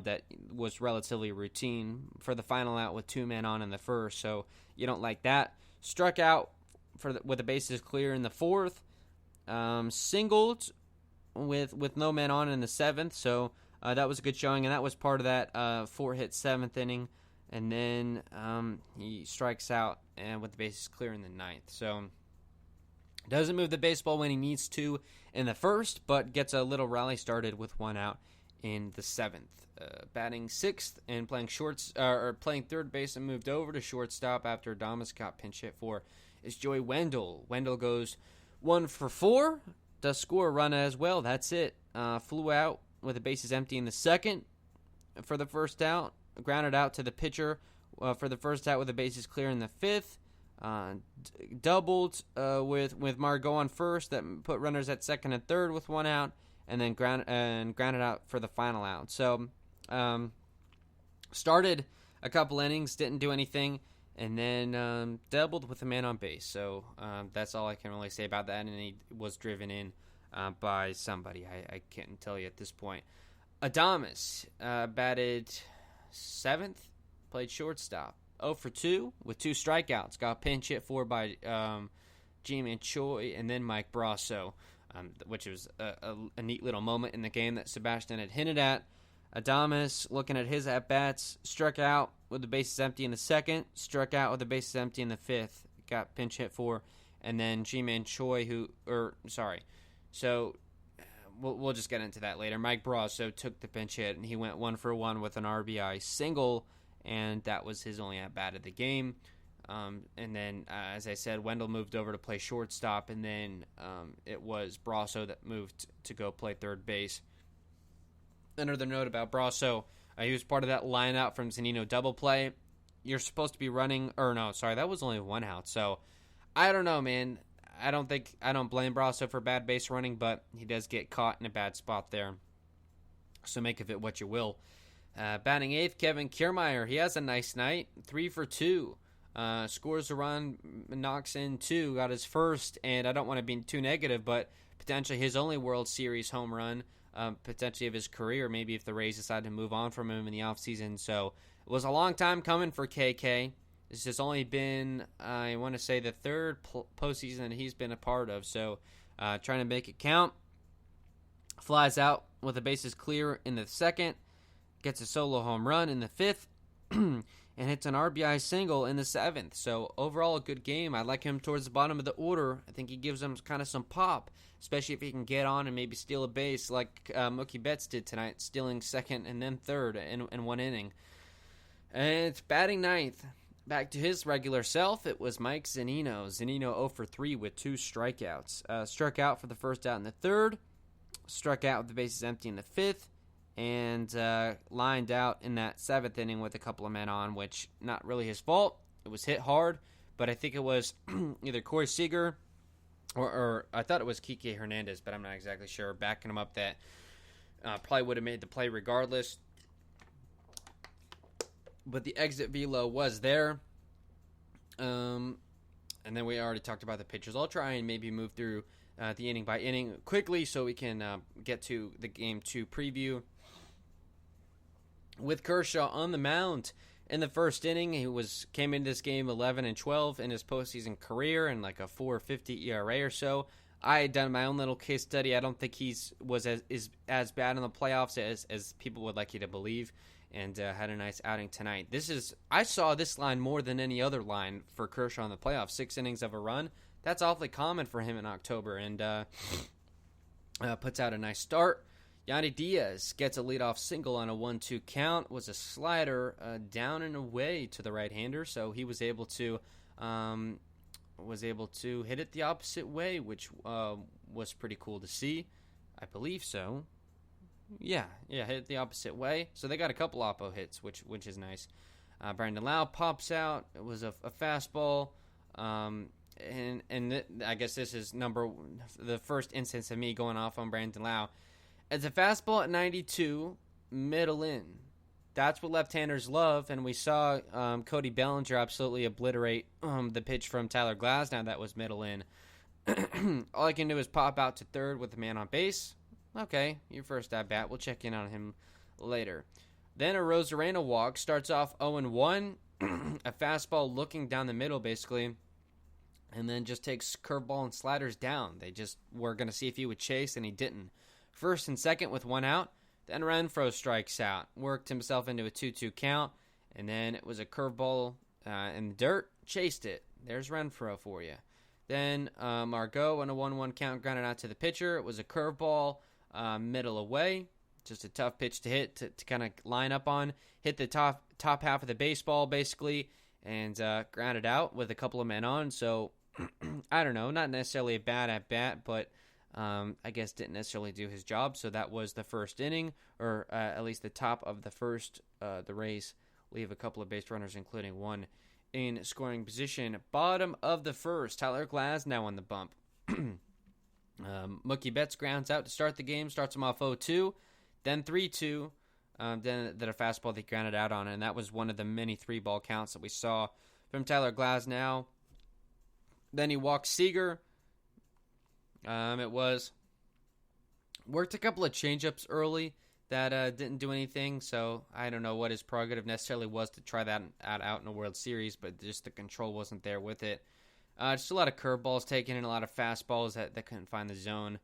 that was relatively routine for the final out with 2 men on in the first. So you don't like that. Struck out with the bases clear in the 4th. Singled with no men on in the 7th. So that was a good showing, and that was part of that 4-hit 7th inning. And then he strikes out and with the bases clear in the 9th. So doesn't move the baseball when he needs to in the first, but gets a little rally started with 1 out in the 7th. Batting 6th and playing playing third base and moved over to shortstop after Adames got pinch hit for is Joey Wendell. Wendell goes 1 for 4, does score a run as well. That's it. Flew out with the bases empty in the 2nd for the first out. Grounded out to the pitcher for the first out with the bases clear in the 5th. Doubled with Margot on first, that put runners at 2nd and 3rd with 1 out, and then grounded out for the final out. So started a couple innings, didn't do anything, and then doubled with a man on base. So that's all I can really say about that, and he was driven in by somebody. I can't tell you at this point. Adames batted 7th, played shortstop. 0 for 2 with 2 strikeouts. Got pinch hit for by Ji-Man Choi and then Mike Brasso, which was a neat little moment in the game that Sebastian had hinted at. Adames, looking at his at-bats, struck out with the bases empty in the 2nd, struck out with the bases empty in the 5th, got pinch hit for, and then Ji-Man Choi, we'll just get into that later. Mike Brasso took the pinch hit, and he went 1 for 1 with an RBI single, and that was his only at-bat of the game. And then, as I said, Wendell moved over to play shortstop, and then it was Brasso that moved to go play third base. Another note about Brasso, he was part of that line out from Zunino double play. You're supposed to be running, or no, sorry, that was only one out. So, I don't know, man. I don't blame Brasso for bad base running, but he does get caught in a bad spot there. So make of it what you will. Batting eighth, Kevin Kiermaier. He has a nice night, 3 for 2. Scores a run, knocks in 2, got his first, and I don't want to be too negative, but potentially his only World Series home run, potentially of his career, maybe if the Rays decide to move on from him in the offseason. So it was a long time coming for KK. This has only been, I want to say, the third postseason that he's been a part of, so trying to make it count. Flies out with the bases clear in the second, gets a solo home run in the fifth, and hits an RBI single in the seventh. So overall, a good game. I like him towards the bottom of the order. I think he gives them kind of some pop, especially if he can get on and maybe steal a base like Mookie Betts did tonight, stealing second and then third in one inning. And it's batting ninth. Back to his regular self, it was Mike Zunino. Zunino 0 for 3 with 2 strikeouts. Struck out for the first out in the third, struck out with the bases empty in the fifth, and lined out in that seventh inning with a couple of men on, which not really his fault. It was hit hard, but I think it was either Corey Seager or I thought it was Kike Hernandez, but I'm not exactly sure, backing him up that probably would have made the play regardless. But the exit velo was there. And then we already talked about the pitchers. I'll try and maybe move through the inning by inning quickly so we can get to the Game 2 preview. With Kershaw on the mound in the first inning, he came into this game 11-12 in his postseason career and like a 4.50 ERA or so. I had done my own little case study. I don't think was as bad in the playoffs as people would like you to believe, and had a nice outing tonight. I saw this line more than any other line for Kershaw in the playoffs. 6 innings of a run. That's awfully common for him in October, and puts out a nice start. Yandy Diaz gets a leadoff single on a 1-2 count. Was a slider down and away to the right-hander, so he was able to hit it the opposite way, which was pretty cool to see. I believe so. Yeah, hit it the opposite way. So they got a couple oppo hits, which is nice. Brandon Lau pops out. It was a fastball. I guess this is the first instance of me going off on Brandon Lau. It's a fastball at 92, middle in. That's what left-handers love, and we saw Cody Bellinger absolutely obliterate the pitch from Tyler Glasnow that was middle in. All I can do is pop out to third with the man on base. Okay, your first at-bat. We'll check in on him later. Then a Rosarena walk. Starts off 0-1. A fastball looking down the middle, basically. And then just takes curveball and sliders down. They just were going to see if he would chase, and he didn't. First and second with 1 out. Then Renfroe strikes out. Worked himself into a 2-2 count. And then it was a curveball in the dirt. Chased it. There's Renfroe for you. Then Margot on a 1-1 count grounded out to the pitcher. It was a curveball. Middle away, just a tough pitch to hit to kind of line up on. Hit the top half of the baseball basically, and grounded out with a couple of men on. So I don't know, not necessarily a bad at bat, but I guess didn't necessarily do his job. So that was the first inning, or at least the top of the first. The Rays leave a couple of base runners, including one in scoring position. Bottom of the first, Tyler Glasnow on the bump. Mookie Betts grounds out to start the game, starts him off 0-2, then 3-2, then a fastball they grounded out on, and that was one of the many 3-ball counts that we saw from Tyler Glasnow. Then he walked Seager. Worked a couple of changeups early that didn't do anything, so I don't know what his prerogative necessarily was to try that out in a World Series, but just the control wasn't there with it. Just a lot of curveballs taken and a lot of fastballs that couldn't find the zone.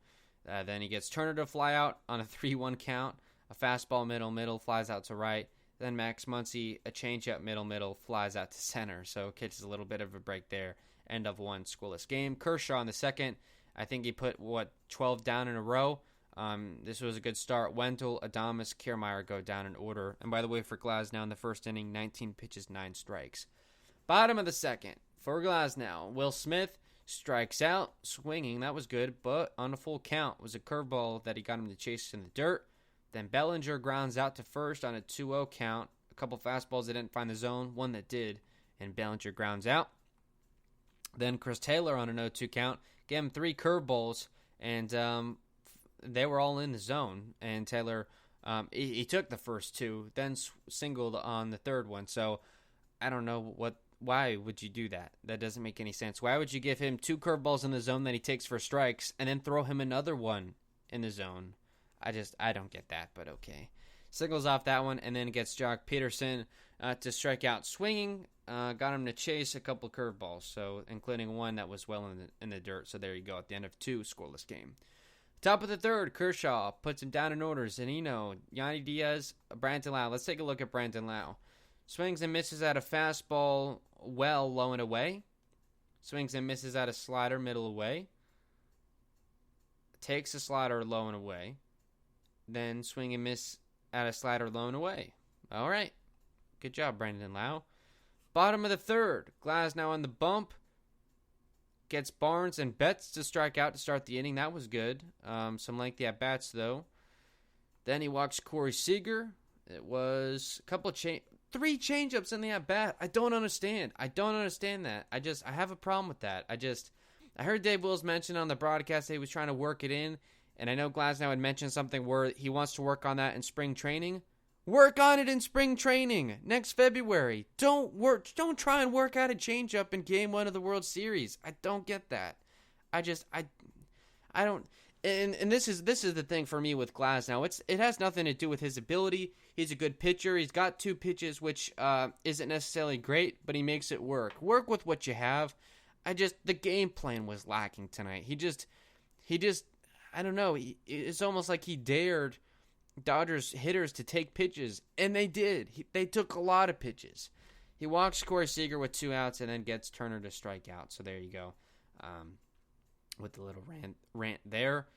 Then he gets Turner to fly out on a 3-1 count. A fastball middle, flies out to right. Then Max Muncy, a changeup middle, flies out to center. So catches a little bit of a break there. End of one scoreless game. Kershaw in the second. I think he put, 12 down in a row. This was a good start. Wendell, Adames, Kiermaier go down in order. And by the way, for Glasnow in the first inning, 19 pitches, 9 strikes. Bottom of the second for Glasnow. Will Smith strikes out, swinging. That was good, but on a full count was a curveball that he got him to chase in the dirt. Then Bellinger grounds out to first on a 2-0 count. A couple fastballs that didn't find the zone, one that did, and Bellinger grounds out. Then Chris Taylor on an 0-2 count gave him 3 curveballs, and they were all in the zone. And Taylor, he took the first 2, then singled on the third one. So I don't know why would you do that? That doesn't make any sense. Why would you give him 2 curveballs in the zone that he takes for strikes, and then throw him another one in the zone? I don't get that, but okay. Singles off that one, and then gets Jock Peterson to strike out swinging. Got him to chase a couple curveballs, so including one that was well in the dirt. So there you go at the end of 2 scoreless game. Top of the third, Kershaw puts him down in order. Zunino, Yandy Diaz, Brandon Lau. Let's take a look at Brandon Lau. Swings and misses at a fastball well low and away. Swings and misses at a slider middle away. Takes a slider low and away. Then swing and miss at a slider low and away. All right. Good job, Brandon Lau. Bottom of the third. Glasnow on the bump. Gets Barnes and Betts to strike out to start the inning. That was good. Some lengthy at-bats, though. Then he walks Corey Seager. It was a couple of 3 changeups in the at-bat. I don't understand. I don't understand that. I have a problem with that. I heard Dave Wills mention on the broadcast that he was trying to work it in. And I know Glasnow had mentioned something where he wants to work on that in spring training. Work on it in spring training next February. Don't try and work out a changeup in Game 1 of the World Series. I don't get that. I don't. And this is the thing for me with Glasnow. It has nothing to do with his ability. He's a good pitcher. He's got 2 pitches, which isn't necessarily great, but he makes it work. Work with what you have. The game plan was lacking tonight. He just. I don't know. It's almost like he dared Dodgers hitters to take pitches, and they did. They took a lot of pitches. He walks Corey Seager with 2 outs and then gets Turner to strike out. So there you go. With the little rant there.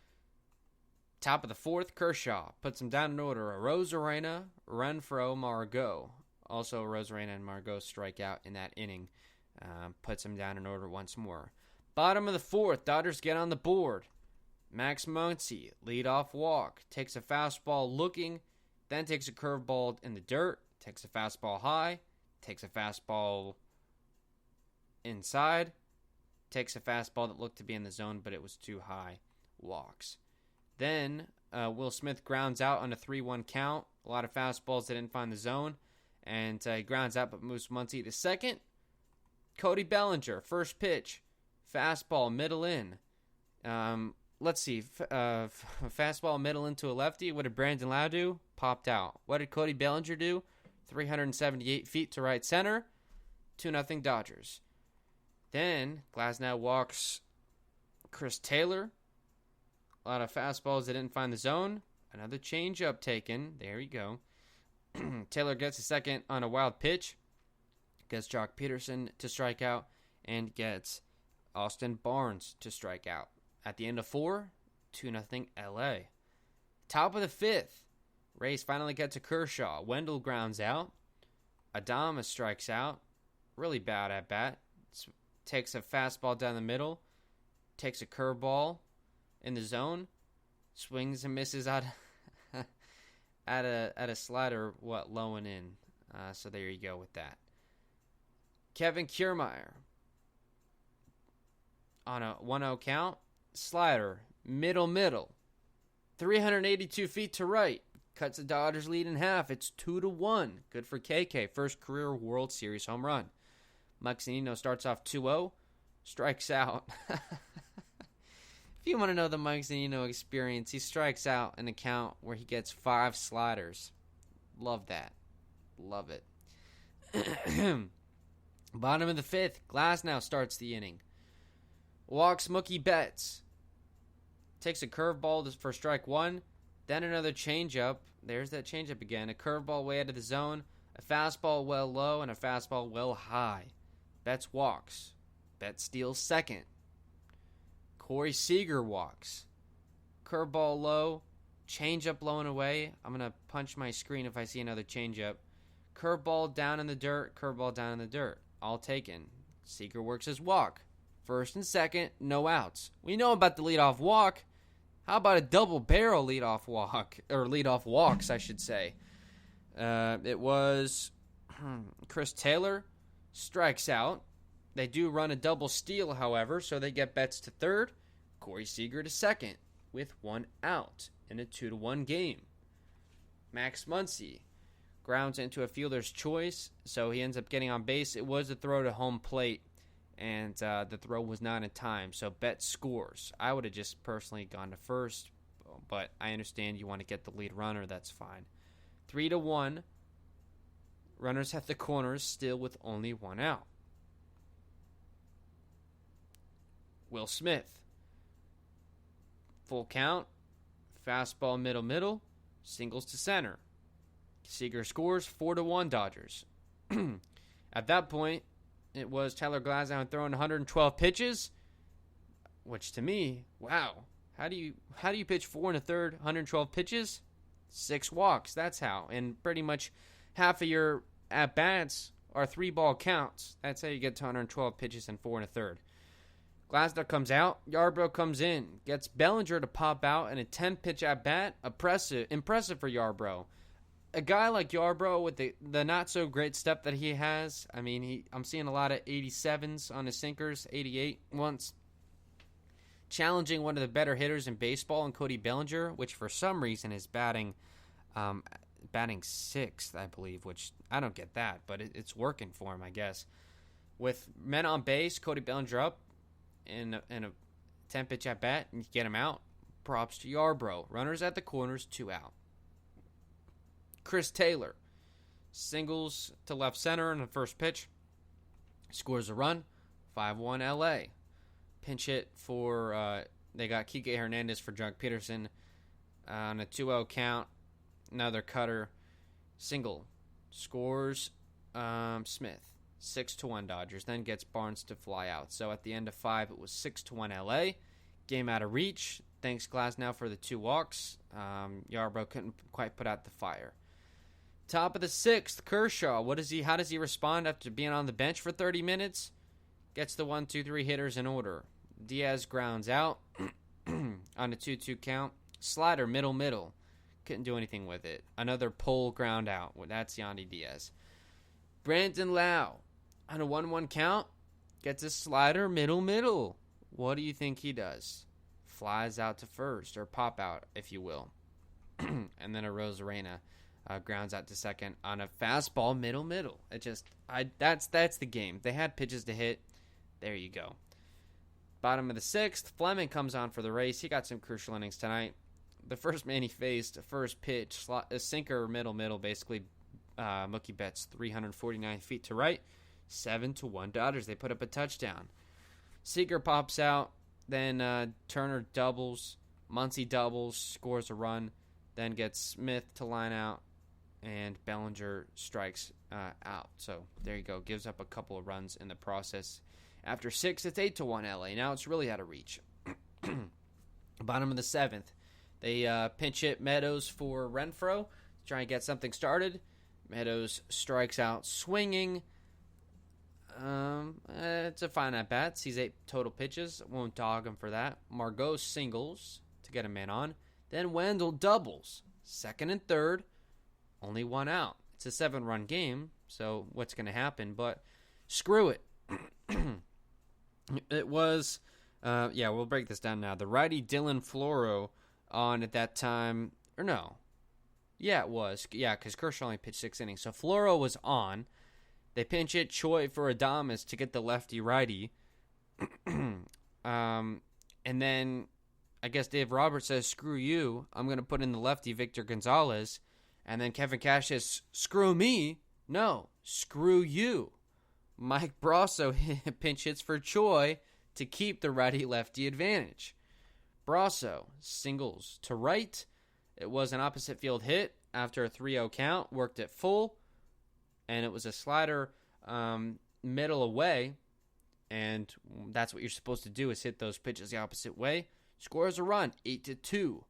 Top of the fourth, Kershaw puts him down in order. Rosarena, Renfroe, Margot. Also, Rosarena and Margot strike out in that inning. Puts him down in order once more. Bottom of the fourth, Dodgers get on the board. Max Muncy, leadoff walk, takes a fastball looking, then takes a curveball in the dirt, takes a fastball high, takes a fastball inside, takes a fastball that looked to be in the zone, but it was too high, walks. Then Will Smith grounds out on a 3-1 count, a lot of fastballs that didn't find the zone, and he grounds out but moves Muncy to second. Cody Bellinger, first pitch, fastball middle in. Let's see, fastball middle into a lefty. What did Brandon Lau do? Popped out. What did Cody Bellinger do? 378 feet to right center. 2-0 Dodgers. Then Glasnow walks Chris Taylor. A lot of fastballs that didn't find the zone. Another changeup taken. There you go. Taylor gets a second on a wild pitch. Gets Jock Peterson to strike out. And gets Austin Barnes to strike out. At the end of 4, 2-0 LA. Top of the fifth, Rays finally get to Kershaw. Wendell grounds out. Adames strikes out. Really bad at bat. Takes a fastball down the middle. Takes a curveball in the zone. Swings and misses out at a slider, low and in. So there you go with that. Kevin Kiermaier on a 1-0 count. Slider, middle. 382 feet to right. Cuts the Dodgers lead in half. It's 2-1. Good for KK. First career World Series home run. Mike Zunino starts off 2-0. Strikes out. If you want to know the Mike Zunino experience, he strikes out in a count where he gets 5 sliders. Love that. Love it. Bottom of the fifth. Glasnow starts the inning. Walks Mookie Betts. Takes a curveball for strike 1. Then another changeup. There's that changeup again. A curveball way out of the zone. A fastball well low and a fastball well high. Betts walks. Betts steals second. Corey Seager walks. Curveball low. Changeup low and away. I'm going to punch my screen if I see another changeup. Curveball down in the dirt. Curveball down in the dirt. all taken. Seager works his walk. First and second, no outs. We know about the leadoff walk. How about a double barrel leadoff walk, or leadoff walks, I should say. It was Chris Taylor strikes out. They do run a double steal, however, so they get Betts to third. Corey Seager to second with 1 out in a 2-1 game. Max Muncy grounds into a fielder's choice, so he ends up getting on base. It was a throw to home plate, and the throw was not in time, so Betts scores. I would have just personally gone to first, but I understand you want to get the lead runner. That's fine. 3-1. Runners at the corners, still with only 1 out. Will Smith. Full count. Fastball middle. Singles to center. Seager scores 4-1 Dodgers. At that point, it was Tyler Glasnow throwing 112 pitches, which to me, wow. How do you pitch 4 1/3, 112 pitches? 6 walks. That's how. And pretty much half of your at bats are 3-ball counts. That's how you get to 112 pitches in 4 1/3. Glasnow comes out. Yarbrough comes in. Gets Bellinger to pop out in a 10-pitch at-bat. Impressive for Yarbrough. A guy like Yarbrough with the not-so-great step that he has, I mean, I'm seeing a lot of 87s on his sinkers, 88 once. Challenging one of the better hitters in baseball in Cody Bellinger, which for some reason is batting 6th, I believe, which I don't get that, but it's working for him, I guess. With men on base, Cody Bellinger up, in a 10-pitch at-bat, and you get him out. Props to Yarbrough. Runners at the corners, 2 out. Chris Taylor singles to left center in the first pitch. Scores a run. 5-1 LA. Pinch hit for, they got Kike Hernandez for Jug Peterson on a 2-0 count. Another cutter. Single. Scores Smith. 6-1 Dodgers, then gets Barnes to fly out. So at the end of 5, it was 6-1 LA. Game out of reach. Thanks Glasnow for the 2 walks. Yarbrough couldn't quite put out the fire. Top of the 6th, Kershaw. How does he respond after being on the bench for 30 minutes? Gets the 1-2-3 hitters in order. Diaz grounds out on a 2-2 count. Slider middle. Couldn't do anything with it. Another pull ground out. Well, that's Yandy Diaz. Brandon Lau on a 1-1 count, gets a slider middle. What do you think he does? Flies out to first, or pop out, if you will. And then a Rosarena grounds out to second on a fastball middle. That's the game. They had pitches to hit. There you go. Bottom of the 6th, Fleming comes on for the race. He got some crucial innings tonight. The first man he faced, first pitch, a sinker middle, basically. Mookie Betts 349 feet to right. 7-1 Dodgers. They put up a touchdown. Seager pops out. Then Turner doubles. Muncy doubles. Scores a run. Then gets Smith to line out. And Bellinger strikes out. So there you go. Gives up a couple of runs in the process. After 6, it's 8-1 LA. Now it's really out of reach. Bottom of the 7th. They pinch hit Meadows for Renfroe. Try and get something started. Meadows strikes out swinging. It's a fine at-bat. Sees 8 total pitches. Won't dog him for that. Margot singles to get a man on. Then Wendell doubles. Second and third. Only 1 out. It's a 7-run game, so what's going to happen? But screw it. It was, we'll break this down now. The righty Dylan Floro on at that time, or no. Yeah, it was. Yeah, because Kershaw only pitched 6 innings. So Floro was on. They pinch hit Choi for Adames to get the lefty-righty. And then I guess Dave Roberts says, screw you. I'm going to put in the lefty Victor Gonzalez. And then Kevin Cash says, screw me. No, screw you. Mike Brasso pinch hits for Choi to keep the righty-lefty advantage. Brasso singles to right. It was an opposite field hit after a 3-0 count. Worked it full. And it was a slider middle away. And that's what you're supposed to do, is hit those pitches the opposite way. Scores a run, 8-2.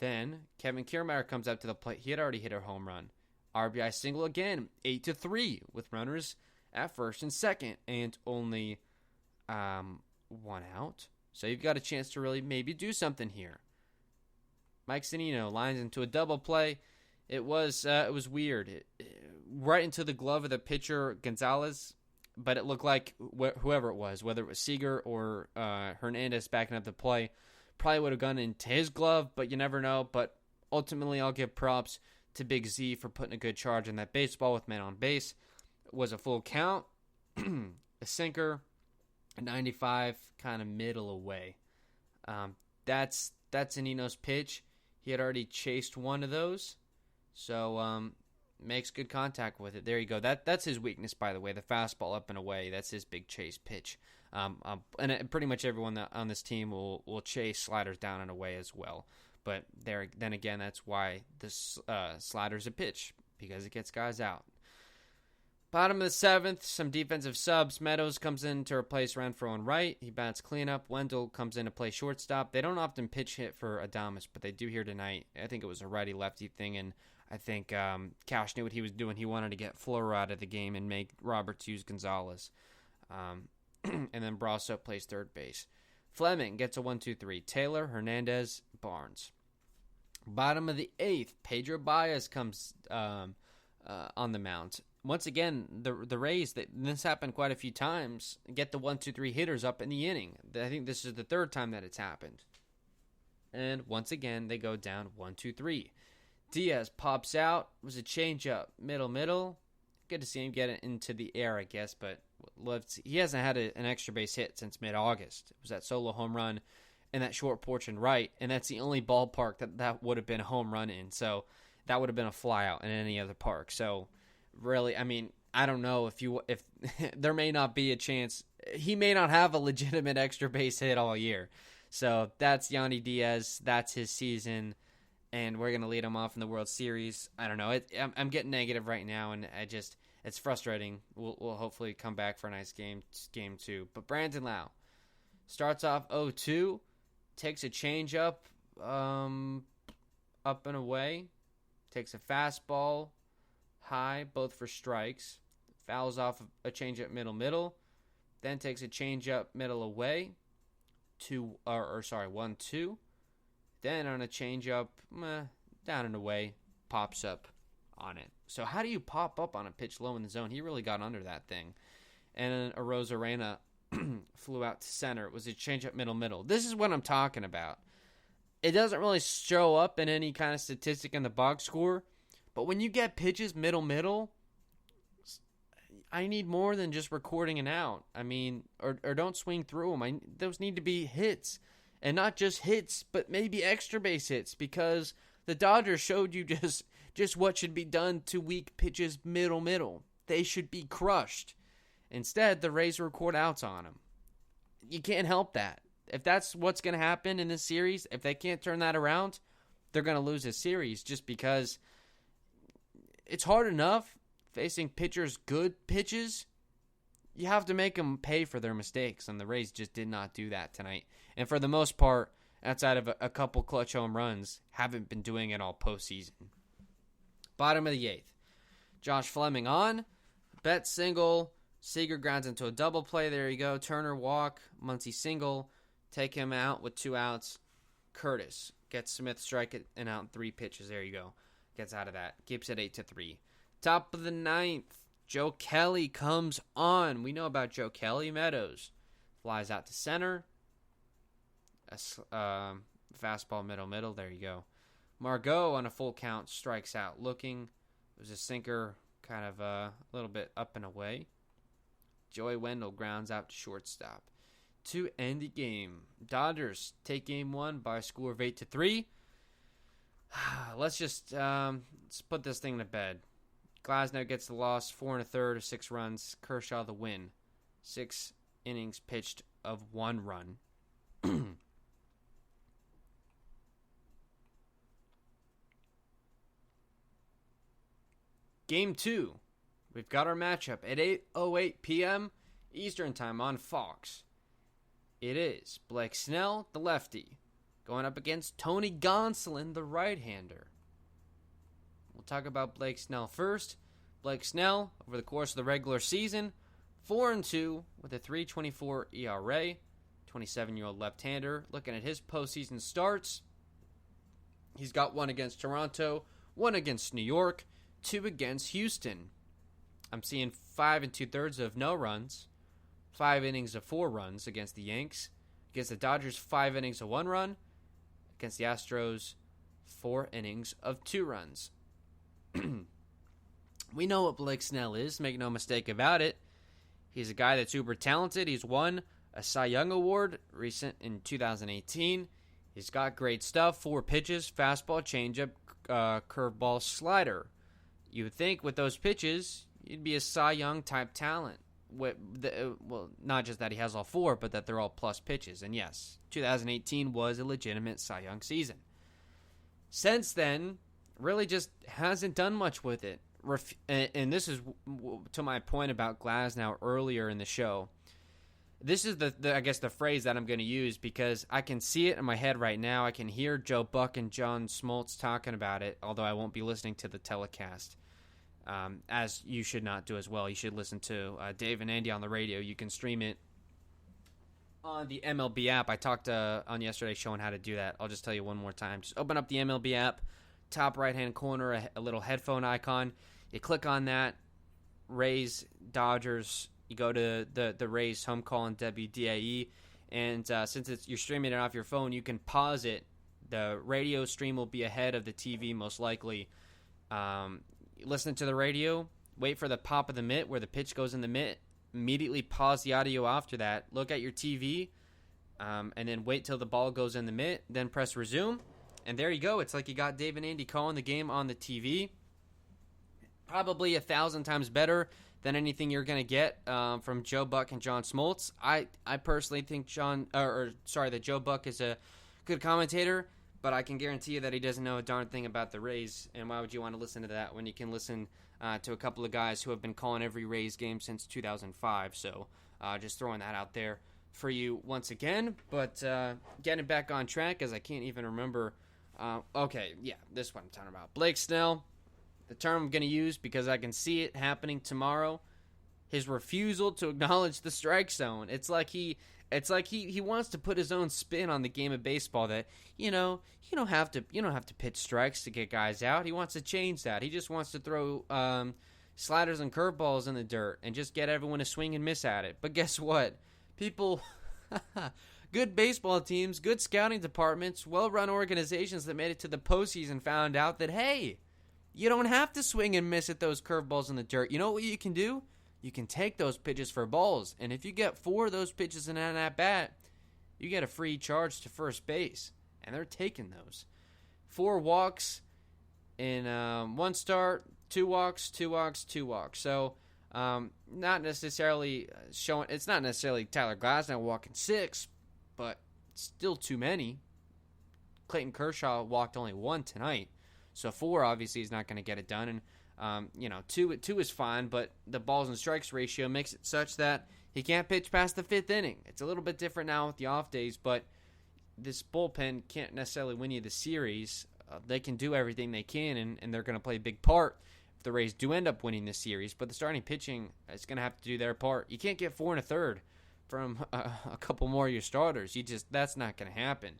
Then Kevin Kiermaier comes up to the plate. He had already hit a home run. RBI single again, 8-3, with runners at first and second, and only one out. So you've got a chance to really maybe do something here. Mike Zunino lines into a double play. It was weird. Right into the glove of the pitcher, Gonzalez, but it looked like whoever it was, whether it was Seager or Hernandez backing up the play, probably would have gone into his glove, but you never know. But ultimately, I'll give props to Big Z for putting a good charge on that baseball with man on base. It was a full count, a sinker, a 95, kind of middle away. That's Zunino's pitch. He had already chased one of those, so makes good contact with it. There you go. That's his weakness, by the way, the fastball up and away. That's his big chase pitch. And pretty much everyone on this team will chase sliders down and away as well. But then again, that's why this slider's a pitch, because it gets guys out. Bottom of the seventh, some defensive subs. Meadows comes in to replace Renfroe on right. He bats cleanup. Wendell comes in to play shortstop. They don't often pitch hit for Adames, but they do here tonight. I think it was a righty-lefty thing, and I think Cash knew what he was doing. He wanted to get Flora out of the game and make Roberts use Gonzalez. And then Brasso plays third base. Fleming gets a 1-2-3. Taylor, Hernandez, Barnes. Bottom of the eighth, Pedro Baez comes on the mound. Once again, the Rays, this happened quite a few times, get the 1-2-3 hitters up in the inning. I think this is the third time that it's happened. And once again, they go down 1-2-3. Diaz pops out. It was a changeup, middle. Good to see him get it into the air, I guess, but he hasn't had an extra base hit since mid-August. It was that solo home run and that short porch and right, and that's the only ballpark that would have been a home run in. So that would have been a flyout in any other park. So really, I mean, I don't know if there may not be a chance. He may not have a legitimate extra base hit all year. So that's Yandy Diaz. That's his season, and we're gonna lead him off in the World Series. I don't know. I'm getting negative right now, and it's frustrating. We'll hopefully come back for a nice game 2. But Brandon Lau starts off 0-2, takes a changeup, up and away, takes a fastball high, both for strikes, fouls off a changeup middle, then takes a changeup middle away, 1-2, then on a changeup down and away, pops up on it. So how do you pop up on a pitch low in the zone? He really got under that thing. And a Rosarena flew out to center. It was a changeup middle. This is what I'm talking about. It doesn't really show up in any kind of statistic in the box score, but when you get pitches middle, I need more than just recording an out. I mean, or don't swing through them. Those need to be hits, and not just hits, but maybe extra base hits, because the Dodgers showed you just what should be done to weak pitches middle. They should be crushed. Instead, the Rays record outs on them. You can't help that. If that's what's going to happen in this series, if they can't turn that around, they're going to lose this series, just because it's hard enough facing pitchers good pitches. You have to make them pay for their mistakes, and the Rays just did not do that tonight. And for the most part, outside of a couple clutch home runs, haven't been doing it all postseason. Bottom of the eighth, Josh Fleming on, Betts single, Seager grounds into a double play. There you go. Turner walk, Muncy single, take him out with 2 outs. Curtis gets Smith strike it and out in 3 pitches. There you go. Gets out of that. Keeps it 8-3. Top of the ninth, Joe Kelly comes on. We know about Joe Kelly. Meadows flies out to center. A fastball middle. There you go. Margot on a full count strikes out looking. It was a sinker, kind of a little bit up and away. Joey Wendell grounds out to shortstop. To end the game, Dodgers take game 1 by a score of 8-3. Let's just let's put this thing to bed. Glasnow gets the loss, 4 1/3 of 6 runs. Kershaw the win, 6 innings pitched of 1 run. Game 2. We've got our matchup at 8:08 p.m. Eastern Time on Fox. It is Blake Snell, the lefty, going up against Tony Gonsolin, the right-hander. We'll talk about Blake Snell first. Blake Snell, over the course of the regular season, 4-2 with a 3.24 ERA. 27-year-old left-hander. Looking at his postseason starts, he's got 1 against Toronto, 1 against New York, 2 against Houston. I'm seeing 5 2/3 of no runs, 5 innings of 4 runs against the Yanks. Against the Dodgers, 5 innings of 1 run. Against the Astros, 4 innings of 2 runs. We know what Blake Snell is, make no mistake about it. He's a guy that's uber talented. He's won a Cy Young Award recent in 2018. He's got great stuff. 4 pitches, fastball, changeup, curveball, slider. You would think with those pitches, you'd be a Cy Young type talent. Well, not just that he has all 4, but that they're all plus pitches. And yes, 2018 was a legitimate Cy Young season. Since then, really just hasn't done much with it. And this is to my point about Glasnow earlier in the show. This is I guess the phrase that I'm going to use because I can see it in my head right now. I can hear Joe Buck and John Smoltz talking about it, although I won't be listening to the telecast, as you should not do as well. You should listen to Dave and Andy on the radio. You can stream it on the MLB app. I talked on yesterday's show on how to do that. I'll just tell you one more time. Just open up the MLB app, top right-hand corner, a little headphone icon. You click on that, Rays, Dodgers. You go to the Rays home call in WDAE, and since you're streaming it off your phone, you can pause it. The radio stream will be ahead of the TV most likely. Listen to the radio, wait for the pop of the mitt where the pitch goes in the mitt, immediately pause the audio after that, look at your TV, and then wait till the ball goes in the mitt, then press resume, and there you go. It's like you got Dave and Andy calling the game on the TV. Probably 1,000 times better than anything you're going to get from Joe Buck and John Smoltz. I personally think that Joe Buck is a good commentator, but I can guarantee you that he doesn't know a darn thing about the Rays, and why would you want to listen to that when you can listen to a couple of guys who have been calling every Rays game since 2005, so just throwing that out there for you once again, but getting back on track, as I can't even remember. This is what I'm talking about. Blake Snell. The term I'm going to use because I can see it happening tomorrow. His refusal to acknowledge the strike zone. It's like he wants to put his own spin on the game of baseball that, you don't have to pitch strikes to get guys out. He wants to change that. He just wants to throw sliders and curveballs in the dirt and just get everyone to swing and miss at it. But guess what? People good baseball teams, good scouting departments, well-run organizations that made it to the postseason found out that, hey, you don't have to swing and miss at those curveballs in the dirt. You know what you can do? You can take those pitches for balls. And if you get 4 of those pitches in an at-bat, you get a free charge to first base. And they're taking those. 4 walks in 1 start, 2 walks, 2 walks, 2 walks. So not necessarily showing. It's not necessarily Tyler Glasnow walking 6, but still too many. Clayton Kershaw walked only 1 tonight. So 4 obviously is not going to get it done, and 2 is fine, but the balls and strikes ratio makes it such that he can't pitch past the 5th inning. It's a little bit different now with the off days, but this bullpen can't necessarily win you the series. They can do everything they can, and they're going to play a big part if the Rays do end up winning this series. But the starting pitching is going to have to do their part. You can't get 4 1/3 from a couple more of your starters. That's not going to happen.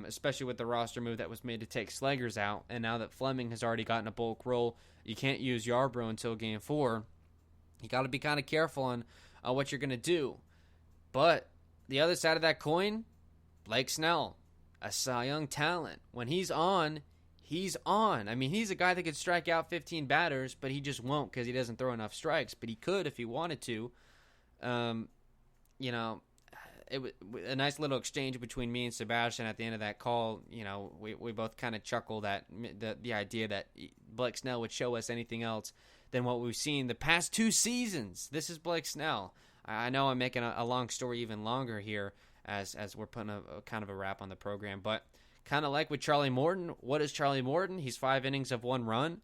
Especially with the roster move that was made to take Slaggers out, and now that Fleming has already gotten a bulk role, you can't use Yarbrough until Game 4. You got to be kind of careful on what you're going to do. But the other side of that coin, Blake Snell, a Cy Young talent. When he's on, he's on. I mean, he's a guy that could strike out 15 batters, but he just won't because he doesn't throw enough strikes. But he could if he wanted to. It was a nice little exchange between me and Sebastian at the end of that call. We both kind of chuckled at the idea that Blake Snell would show us anything else than what we've seen the past 2 seasons. This is Blake Snell. I know I'm making a long story even longer here as we're putting a kind of a wrap on the program, but kind of like with Charlie Morton. What is Charlie Morton? He's 5 innings of 1 run.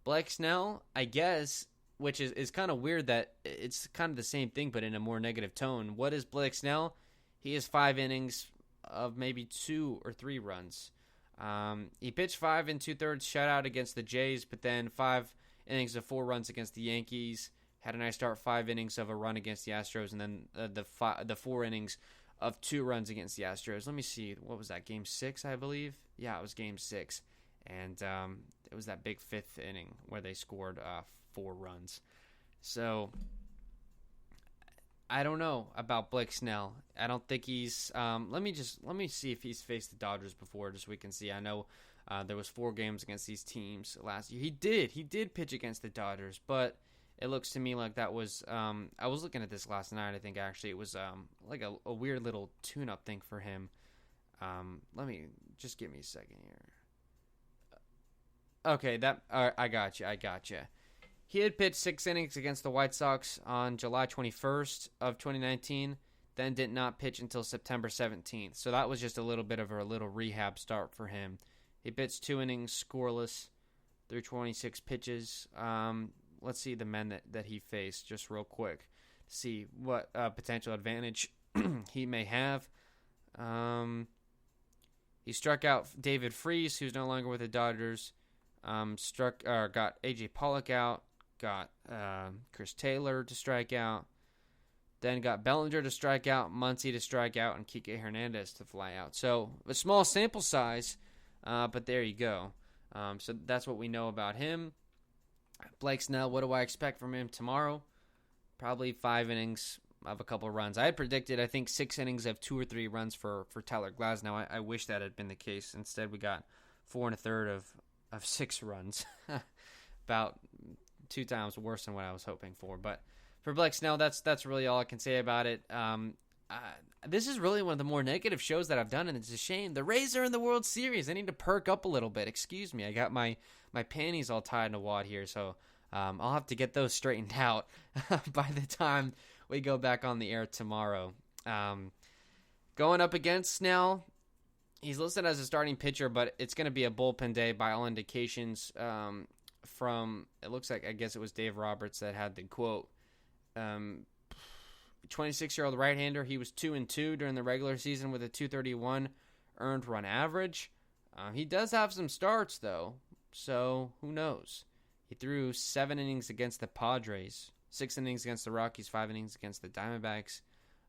Blake Snell, I guess, which is kind of weird that it's kind of the same thing but in a more negative tone. What is Blake Snell? He has 5 innings of maybe 2 or 3 runs. He pitched 5 2/3 shutout against the Jays, but then 5 innings of 4 runs against the Yankees. Had a nice start, 5 innings of a run against the Astros, and then the 4 innings of 2 runs against the Astros. Let me see. What was that, Game 6, I believe? Yeah, it was Game 6. And it was that big 5th inning where they scored 4 runs. So I don't know about Blake Snell. I don't think he's let me see if he's faced the Dodgers before, just so we can see. I know there was 4 games against these teams last year. He did pitch against the Dodgers, but it looks to me like that was I was looking at this last night. I think actually it was like a weird little tune-up thing for him. Let me just give me a second here. Okay, I got you. He had pitched 6 innings against the White Sox on July 21st of 2019, then did not pitch until September 17th. So that was just a little bit of a little rehab start for him. He pitched 2 innings scoreless through 26 pitches. Let's see the men that he faced just real quick to see what potential advantage he may have. He struck out David Freese, who's no longer with the Dodgers. Got A.J. Pollock out. Got Chris Taylor to strike out. Then got Bellinger to strike out, Muncy to strike out, and Kike Hernandez to fly out. So a small sample size, but there you go. So that's what we know about him. Blake Snell, what do I expect from him tomorrow? Probably 5 innings of a couple of runs. I had predicted, I think, 6 innings of 2 or 3 runs for Tyler Glasnow. I wish that had been the case. Instead, we got 4 1/3 of 6 runs. About 2 times worse than what I was hoping for. But for Blake Snell, that's really all I can say about it. This is really one of the more negative shows that I've done, and it's a shame. The Rays are in the World Series. I need to perk up a little bit. Excuse me. I got my panties all tied in a wad here, so I'll have to get those straightened out by the time we go back on the air tomorrow. Going up against Snell, he's listed as a starting pitcher, but it's going to be a bullpen day by all indications. From, it looks like, I guess it was Dave Roberts that had the quote. 26-year-old right-hander. He was 2-2 during the regular season with a 231 earned run average. He does have some starts, though, so who knows? He threw 7 innings against the Padres, 6 innings against the Rockies, 5 innings against the Diamondbacks,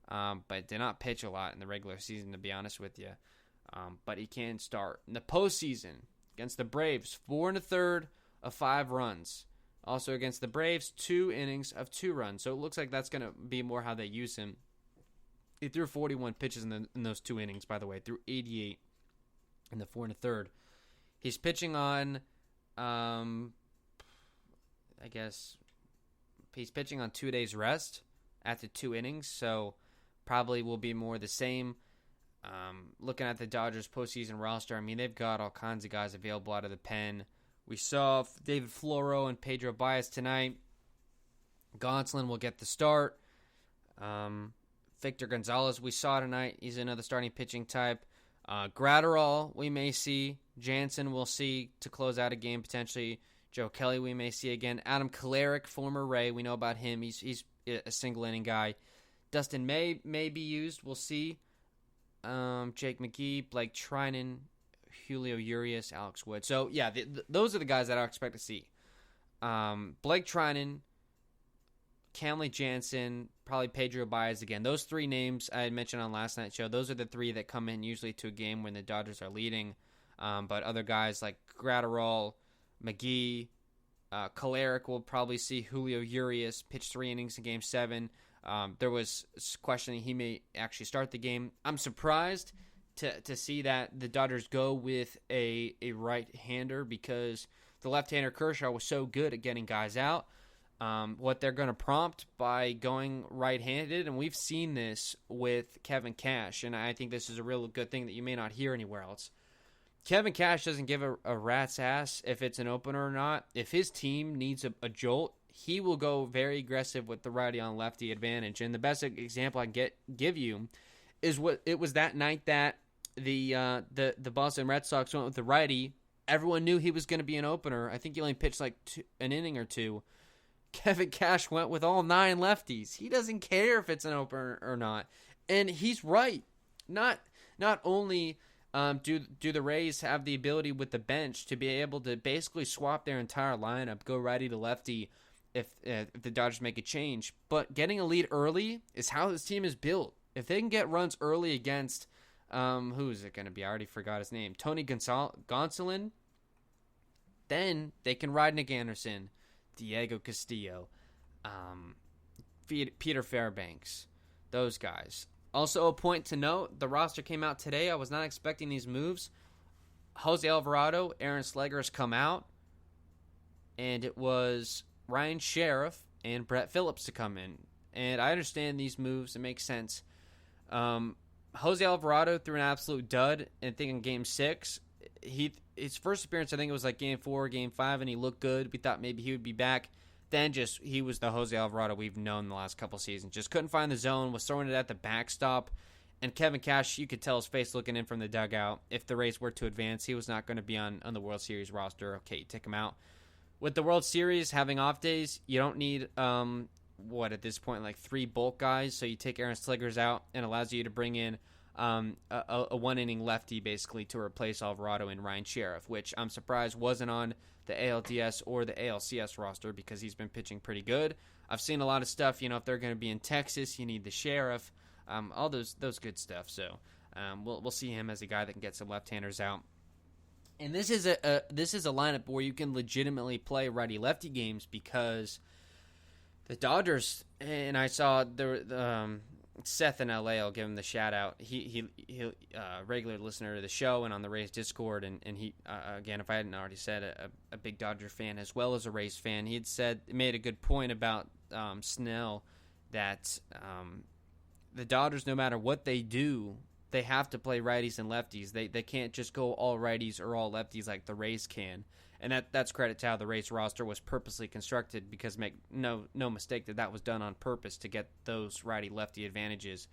but did not pitch a lot in the regular season, to be honest with you. But he can start. In the postseason, against the Braves, 4 1/3 of 5 runs. Also against the Braves, 2 innings of 2 runs. So it looks like that's going to be more how they use him. He threw 41 pitches in those 2 innings, by the way. Threw 88 in the 4 1/3. He's pitching on, I guess, he's pitching on 2 days rest after 2 innings. So probably will be more the same. Looking at the Dodgers postseason roster, I mean, they've got all kinds of guys available out of the pen. We saw David Floro and Pedro Baez tonight. Gonsolin will get the start. Victor Gonzalez we saw tonight. He's another starting pitching type. Gratterall we may see. Jansen we'll see to close out a game potentially. Joe Kelly we may see again. Adam Kolarek, former Ray, we know about him. He's a single inning guy. Dustin May be used. We'll see. Jake McGee, Blake Trinan, Julio Urias, Alex Wood. So, yeah, those are the guys that I expect to see. Blake Trinan, Kenley Jansen, probably Pedro Baez again. Those 3 names I had mentioned on last night's show, those are the 3 that come in usually to a game when the Dodgers are leading. But other guys like Gratterall, McGee, Kolarek will probably see. Julio Urias pitch 3 innings in Game 7. There was questioning he may actually start the game. I'm surprised to see that the Dodgers go with a right-hander because the left-hander Kershaw was so good at getting guys out. What they're going to prompt by going right-handed, and we've seen this with Kevin Cash, and I think this is a real good thing that you may not hear anywhere else. Kevin Cash doesn't give a rat's ass if it's an opener or not. If his team needs a jolt, he will go very aggressive with the righty on lefty advantage. And the best example I can give you is what it was that night that the Boston Red Sox went with the righty. Everyone knew he was going to be an opener. I think he only pitched like an inning or 2. Kevin Cash went with all 9 lefties. He doesn't care if it's an opener or not, and he's right. Not only do the Rays have the ability with the bench to be able to basically swap their entire lineup, go righty to lefty, if the Dodgers make a change. But getting a lead early is how this team is built. If they can get runs early against, who is it going to be? I already forgot his name. Tony Gonsolin. Then they can ride Nick Anderson, Diego Castillo, Peter Fairbanks, those guys. Also, a point to note, the roster came out today. I was not expecting these moves. Jose Alvarado, Aaron Slegers come out, and it was Ryan Sheriff and Brett Phillips to come in. And I understand these moves. It makes sense. Jose Alvarado threw an absolute dud, and I think in Game 6, his first appearance, I think it was like Game 4, Game 5, and he looked good. We thought maybe he would be back. Then he was the Jose Alvarado we've known the last couple seasons. Just couldn't find the zone, was throwing it at the backstop. And Kevin Cash, you could tell his face looking in from the dugout. If the Rays were to advance, he was not going to be on the World Series roster. Okay, take him out. With the World Series having off days, you don't need, at this point, like 3 bulk guys. So you take Aaron Slegers out and allows you to bring in a one-inning lefty, basically, to replace Alvarado and Ryan Sheriff, which I'm surprised wasn't on the ALDS or the ALCS roster because he's been pitching pretty good. I've seen a lot of stuff, if they're going to be in Texas, you need the Sheriff, all those good stuff. So we'll see him as a guy that can get some left-handers out. And this is a lineup where you can legitimately play righty-lefty games because the Dodgers, and I saw Seth in LA, I'll give him the shout out. He regular listener to the show and on the Rays Discord, and he again, if I hadn't already said, a big Dodger fan as well as a Rays fan. He had made a good point about Snell that the Dodgers, no matter what they do, they have to play righties and lefties. They can't just go all righties or all lefties like the Rays can. And that's credit to how the Rays roster was purposely constructed, because make no mistake that was done on purpose to get those righty-lefty advantages.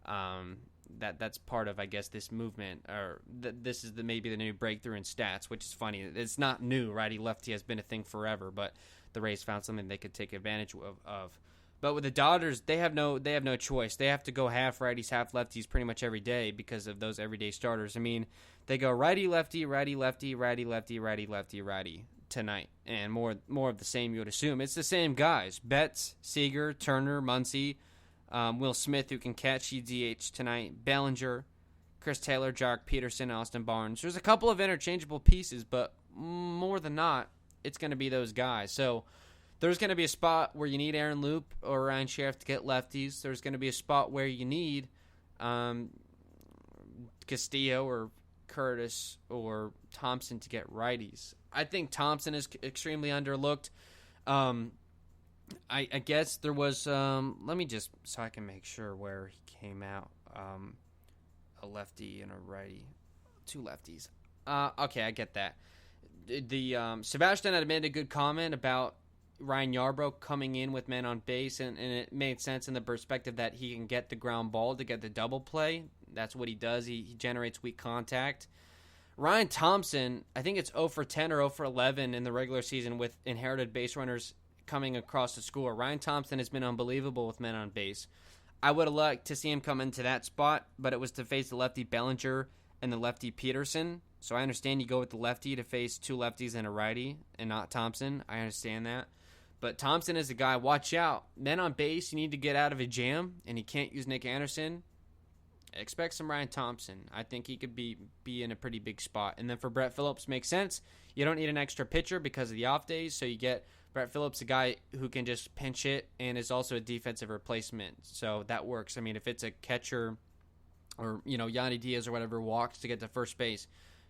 That's part of, I guess, this movement, or this is maybe the new breakthrough in stats, which is funny. It's not new. Righty-lefty has been a thing forever, but the Rays found something they could take advantage of. But with the Dodgers, they have no choice. They have to go half righties, half lefties pretty much every day because of those everyday starters. I mean, they go righty-lefty, righty-lefty, righty-lefty, righty-lefty, righty tonight. And more of the same, you would assume. It's the same guys. Betts, Seager, Turner, Muncy, Will Smith, who can catch DH tonight, Bellinger, Chris Taylor, Jock Peterson, Austin Barnes. There's a couple of interchangeable pieces, but more than not, it's going to be those guys. So there's going to be a spot where you need Aaron Loop or Ryan Sheriff to get lefties. There's going to be a spot where you need Castillo or Curtis or Thompson to get righties. I think Thompson is extremely underlooked. I guess there was, let me just, so I can make sure where he came out, a lefty and a righty, 2 lefties. Okay, I get that. Sebastian had made a good comment about Ryan Yarbrough coming in with men on base, and it made sense in the perspective that he can get the ground ball to get the double play. That's what he does. He generates weak contact. Ryan Thompson, I think it's 0 for 10 or 0 for 11 in the regular season with inherited base runners coming across the score. Ryan Thompson has been unbelievable with men on base. I would have liked to see him come into that spot, but it was to face the lefty Bellinger and the lefty Peterson. So I understand you go with the lefty to face 2 lefties and a righty and not Thompson. I understand that. But Thompson is a guy, watch out. Men on base, you need to get out of a jam, and he can't use Nick Anderson. Expect some Ryan Thompson. I think he could be in a pretty big spot. And then for Brett Phillips, makes sense. You don't need an extra pitcher because of the off days, so you get Brett Phillips, a guy who can just pinch hit and is also a defensive replacement. So that works. I mean, if it's a catcher or, Yandy Diaz or whatever walks to get to first base,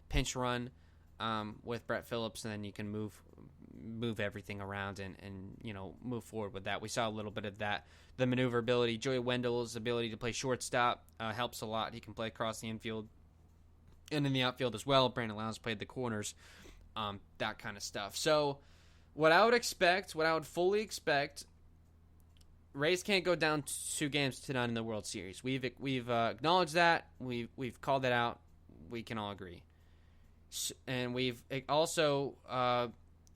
pinch run with Brett Phillips, and then you can move everything around and move forward with that. We saw a little bit of that. The maneuverability, Joey Wendell's ability to play shortstop helps a lot. He can play across the infield and in the outfield as well. Brandon Lowndes played the corners, that kind of stuff. So what I would fully expect, Rays can't go down 2 games to none in the World Series. We've acknowledged that. We've called that out. We can all agree. And we've also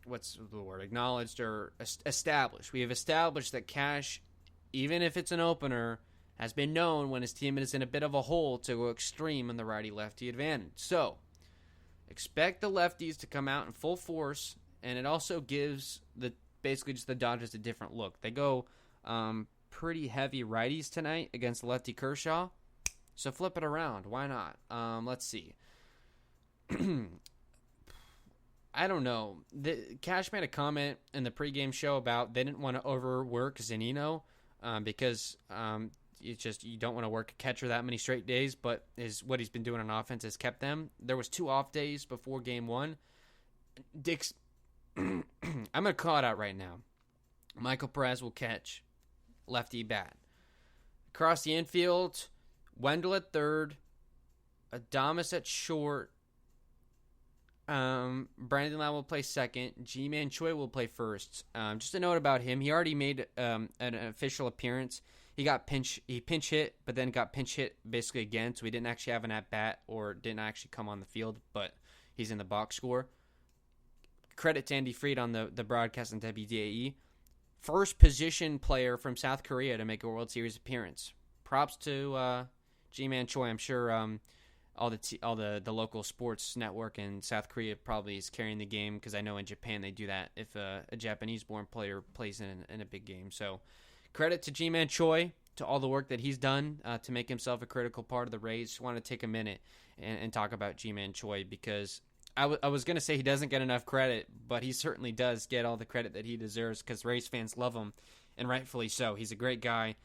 acknowledged or established. We have established that Cash, even if it's an opener, has been known when his team is in a bit of a hole to go extreme in the righty-lefty advantage. So, expect the lefties to come out in full force, and it also gives the basically just the Dodgers a different look. They go pretty heavy righties tonight against lefty Kershaw. So flip it around. Why not? Let's see. I don't know. Cash made a comment in the pregame show about they didn't want to overwork Zunino because you don't want to work a catcher that many straight days, but what he's been doing on offense has kept them. There was 2 off days before game 1. Dick's I'm going to call it out right now. Michael Perez will catch lefty bat. Across the infield, Wendell at third, Adames at short, Brandon Lau will play second, G-Man Choi will play first. Just a note about him, he already made an official appearance. He pinch hit, but then got pinch hit basically again, so he didn't actually have an at-bat or didn't actually come on the field, but he's in the box score. Credit to Andy Fried on the broadcast on WDAE. First position player from South Korea to make a World Series appearance. Props to G-Man Choi. I'm sure all the local sports network in South Korea probably is carrying the game, because I know in Japan they do that if a Japanese-born player plays in a big game. So credit to G-Man Choi, to all the work that he's done to make himself a critical part of the Rays. Just want to take a minute and talk about G-Man Choi, because I was going to say he doesn't get enough credit, but he certainly does get all the credit that he deserves, because Rays fans love him, and rightfully so. He's a great guy.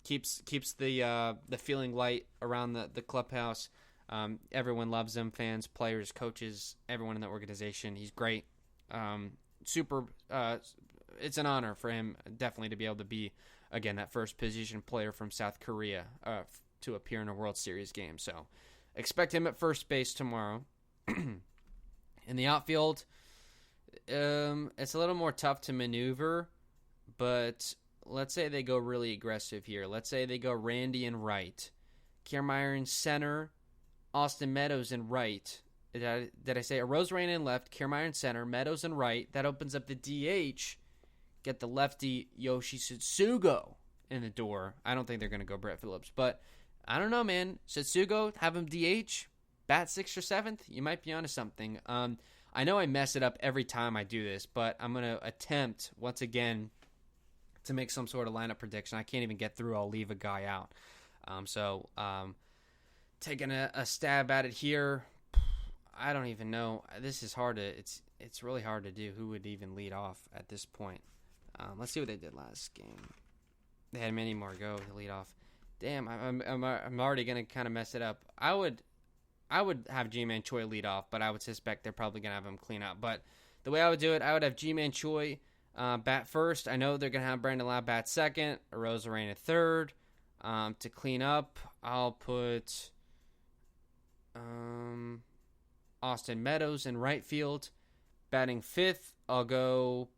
Keeps the feeling light around the clubhouse. Everyone loves him, fans, players, coaches, everyone in the organization. He's great. Super. It's an honor for him, definitely, to be able to be, again, that first position player from South Korea to appear in a World Series game. So expect him at first base tomorrow. In the outfield, it's a little more tough to maneuver, but let's say they go really aggressive here. Let's say they go Randy in right, Kiermaier in center, Austin Meadows in right. Did I say Arozarena in left, Kiermaier in center, Meadows in right? That opens up the DH. Get the lefty Yoshi Satsugo in the door. I don't think they're going to go Brett Phillips, but I don't know, man. Satsugo, have him DH. Bat 6th or 7th, you might be onto something. I know I mess it up every time I do this, but I'm going to attempt, once again, to make some sort of lineup prediction. I can't even get through. I'll leave a guy out. Taking a stab at it here, I don't even know. This is hard to. It's really hard to do. Who would even lead off at this point? Let's see what they did last game. They had many more go to lead off. Damn, I'm already going to kind of mess it up. I would have G-Man Choi lead off, but I would suspect they're probably going to have him clean up. But the way I would do it, I would have G-Man Choi bat first. I know they're going to have Brandon Lau bat second, Arozarena third. To clean up, I'll put Austin Meadows in right field. Batting 5th, I'll go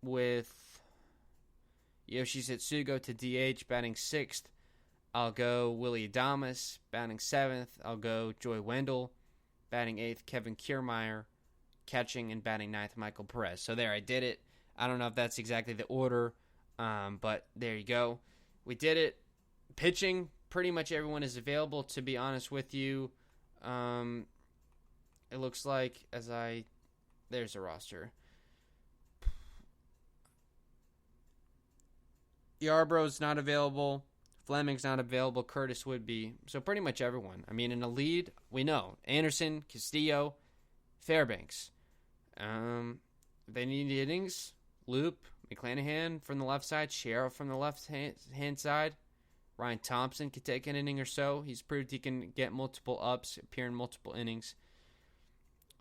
with Yoshi Satsugo to DH. Batting 6th, I'll go Willie Adames. Batting 7th, I'll go Joy Wendell. Batting 8th, Kevin Kiermaier. Catching and batting 9th, Michael Perez. So there, I did it. I don't know if that's exactly the order, but there you go. We did it. Pitching, pretty much everyone is available, to be honest with you. It looks like there's a roster. Yarbrough's not available. Fleming's not available. Curtis would be. So pretty much everyone. I mean, in the lead, we know Anderson, Castillo, Fairbanks. They need the innings. Loop, McClanahan from the left side, Sheriff from the left hand side. Ryan Thompson could take an inning or so. He's proved he can get multiple ups, appear in multiple innings.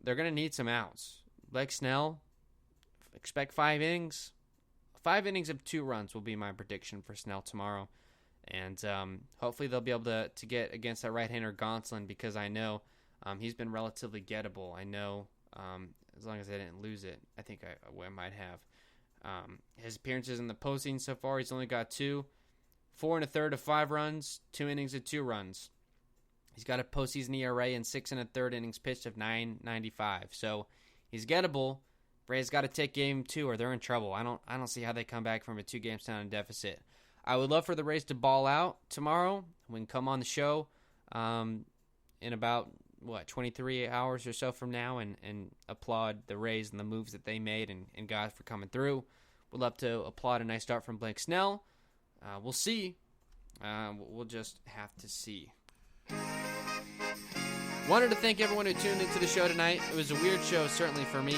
They're going to need some outs. Blake Snell, expect 5 innings. 5 innings of 2 runs will be my prediction for Snell tomorrow. And hopefully they'll be able to get against that right-hander Gonsolin, because I know he's been relatively gettable. I know as long as I didn't lose it, I think I might have. His appearances in the postseason so far, he's only got 2. 4 1/3 of 5 runs, 2 innings of 2 runs. He's got a postseason ERA in 6 1/3 innings pitched of 9.95. So he's gettable. Braves got to take game 2 or they're in trouble. I don't see how they come back from a 2-game down deficit. I would love for the Rays to ball out tomorrow. We can come on the show in about 23 hours or so from now and applaud the Rays and the moves that they made and guys for coming through. Would love to applaud a nice start from Blake Snell. We'll see. We'll just have to see. Wanted to thank everyone who tuned into the show tonight. It was a weird show, certainly for me.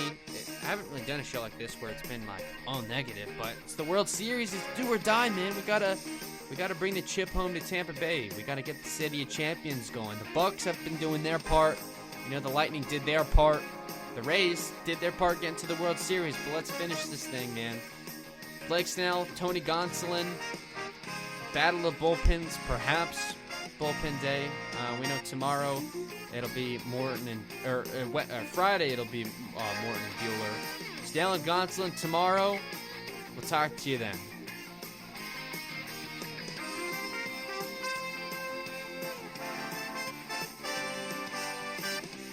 I haven't really done a show like this where it's been like all negative, but it's the World Series. It's do or die, man. We gotta bring the chip home to Tampa Bay. We gotta get the City of Champions going. The Bucks have been doing their part. You know, the Lightning did their part. The Rays did their part getting to the World Series. But let's finish this thing, man. Blake Snell, Tony Gonsolin, battle of bullpens, perhaps bullpen day. We know tomorrow it'll be Morton and Friday it'll be Morton and Bueller. Snell and Gonsolin tomorrow. We'll talk to you then.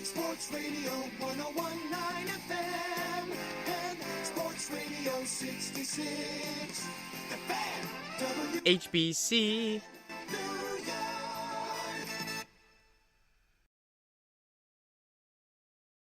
Sports Radio 101.9 FM and Sports Radio 66. The Fan. HBC.